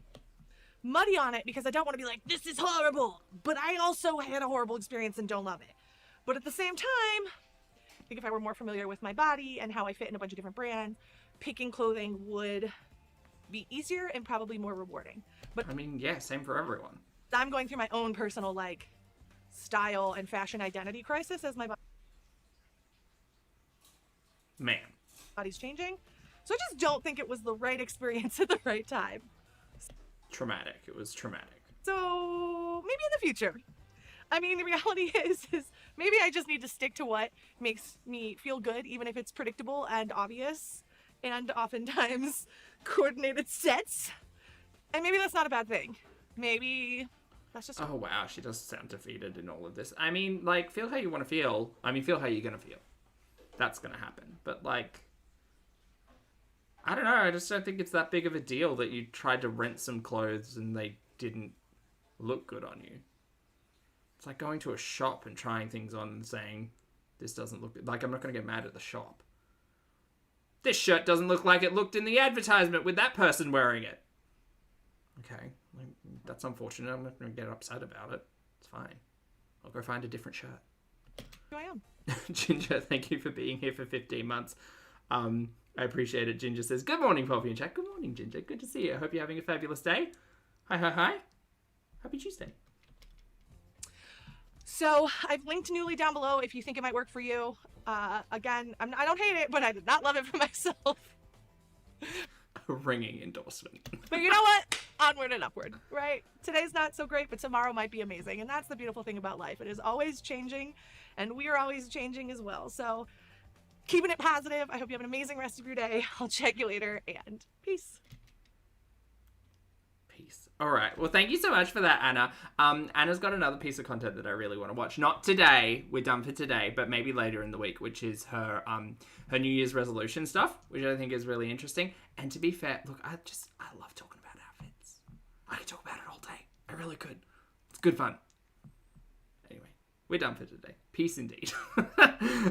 muddy on it because I don't want to be like, this is horrible. But I also had a horrible experience and don't love it. But at the same time, I think if I were more familiar with my body and how I fit in a bunch of different brands, picking clothing would be easier and probably more rewarding. But I mean, yeah, same for everyone. I'm going through my own personal like style and fashion identity crisis as my Man. body's changing. So I just don't think it was the right experience at the right time. Traumatic. It was traumatic. So maybe in the future. I mean, the reality is maybe I just need to stick to what makes me feel good, even if it's predictable and obvious and oftentimes coordinated sets. And maybe that's not a bad thing. Maybe that's just... Oh, wow. She does sound defeated in all of this. I mean, like, feel how you want to feel. I mean, feel how you're going to feel. That's going to happen. But, like, I don't know. I just don't think it's that big of a deal that you tried to rent some clothes and they didn't look good on you. It's like going to a shop and trying things on and saying, this doesn't look good. Like, I'm not going to get mad at the shop. This shirt doesn't look like it looked in the advertisement with that person wearing it. Okay, that's unfortunate. I'm not going to get upset about it. It's fine. I'll go find a different shirt. Here I am. Ginger, thank you for being here for 15 months. I appreciate it. Ginger says, good morning, Poppy and Jack. Good morning, Ginger. Good to see you. I hope you're having a fabulous day. Hi. Happy Tuesday. So I've linked Nuuly down below if you think it might work for you. Again, I don't hate it, but I did not love it for myself. A ringing endorsement. But you know what? Onward and upward, right? Today's not so great, but tomorrow might be amazing. And that's the beautiful thing about life. It is always changing, and we are always changing as well. So keeping it positive. I hope you have an amazing rest of your day. I'll check you later, and peace. All right. Well, thank you so much for that, Anna. Anna's got another piece of content that I really want to watch. Not today. We're done for today, but maybe later in the week, which is her her New Year's resolution stuff, which I think is really interesting. And to be fair, look, I love talking about outfits. I could talk about it all day. I really could. It's good fun. Anyway, we're done for today. Peace indeed.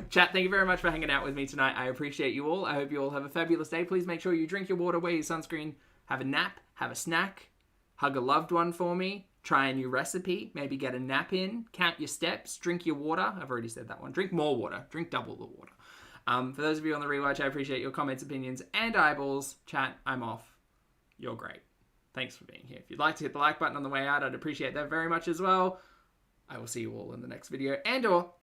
Chat, thank you very much for hanging out with me tonight. I appreciate you all. I hope you all have a fabulous day. Please make sure you drink your water, wear your sunscreen, have a nap, have a snack. Hug a loved one for me. Try a new recipe. Maybe get a nap in. Count your steps. Drink your water. I've already said that one. Drink more water. Drink double the water. For those of you on the rewatch, I appreciate your comments, opinions, and eyeballs. Chat, I'm off. You're great. Thanks for being here. If you'd like to hit the like button on the way out, I'd appreciate that very much as well. I will see you all in the next video and or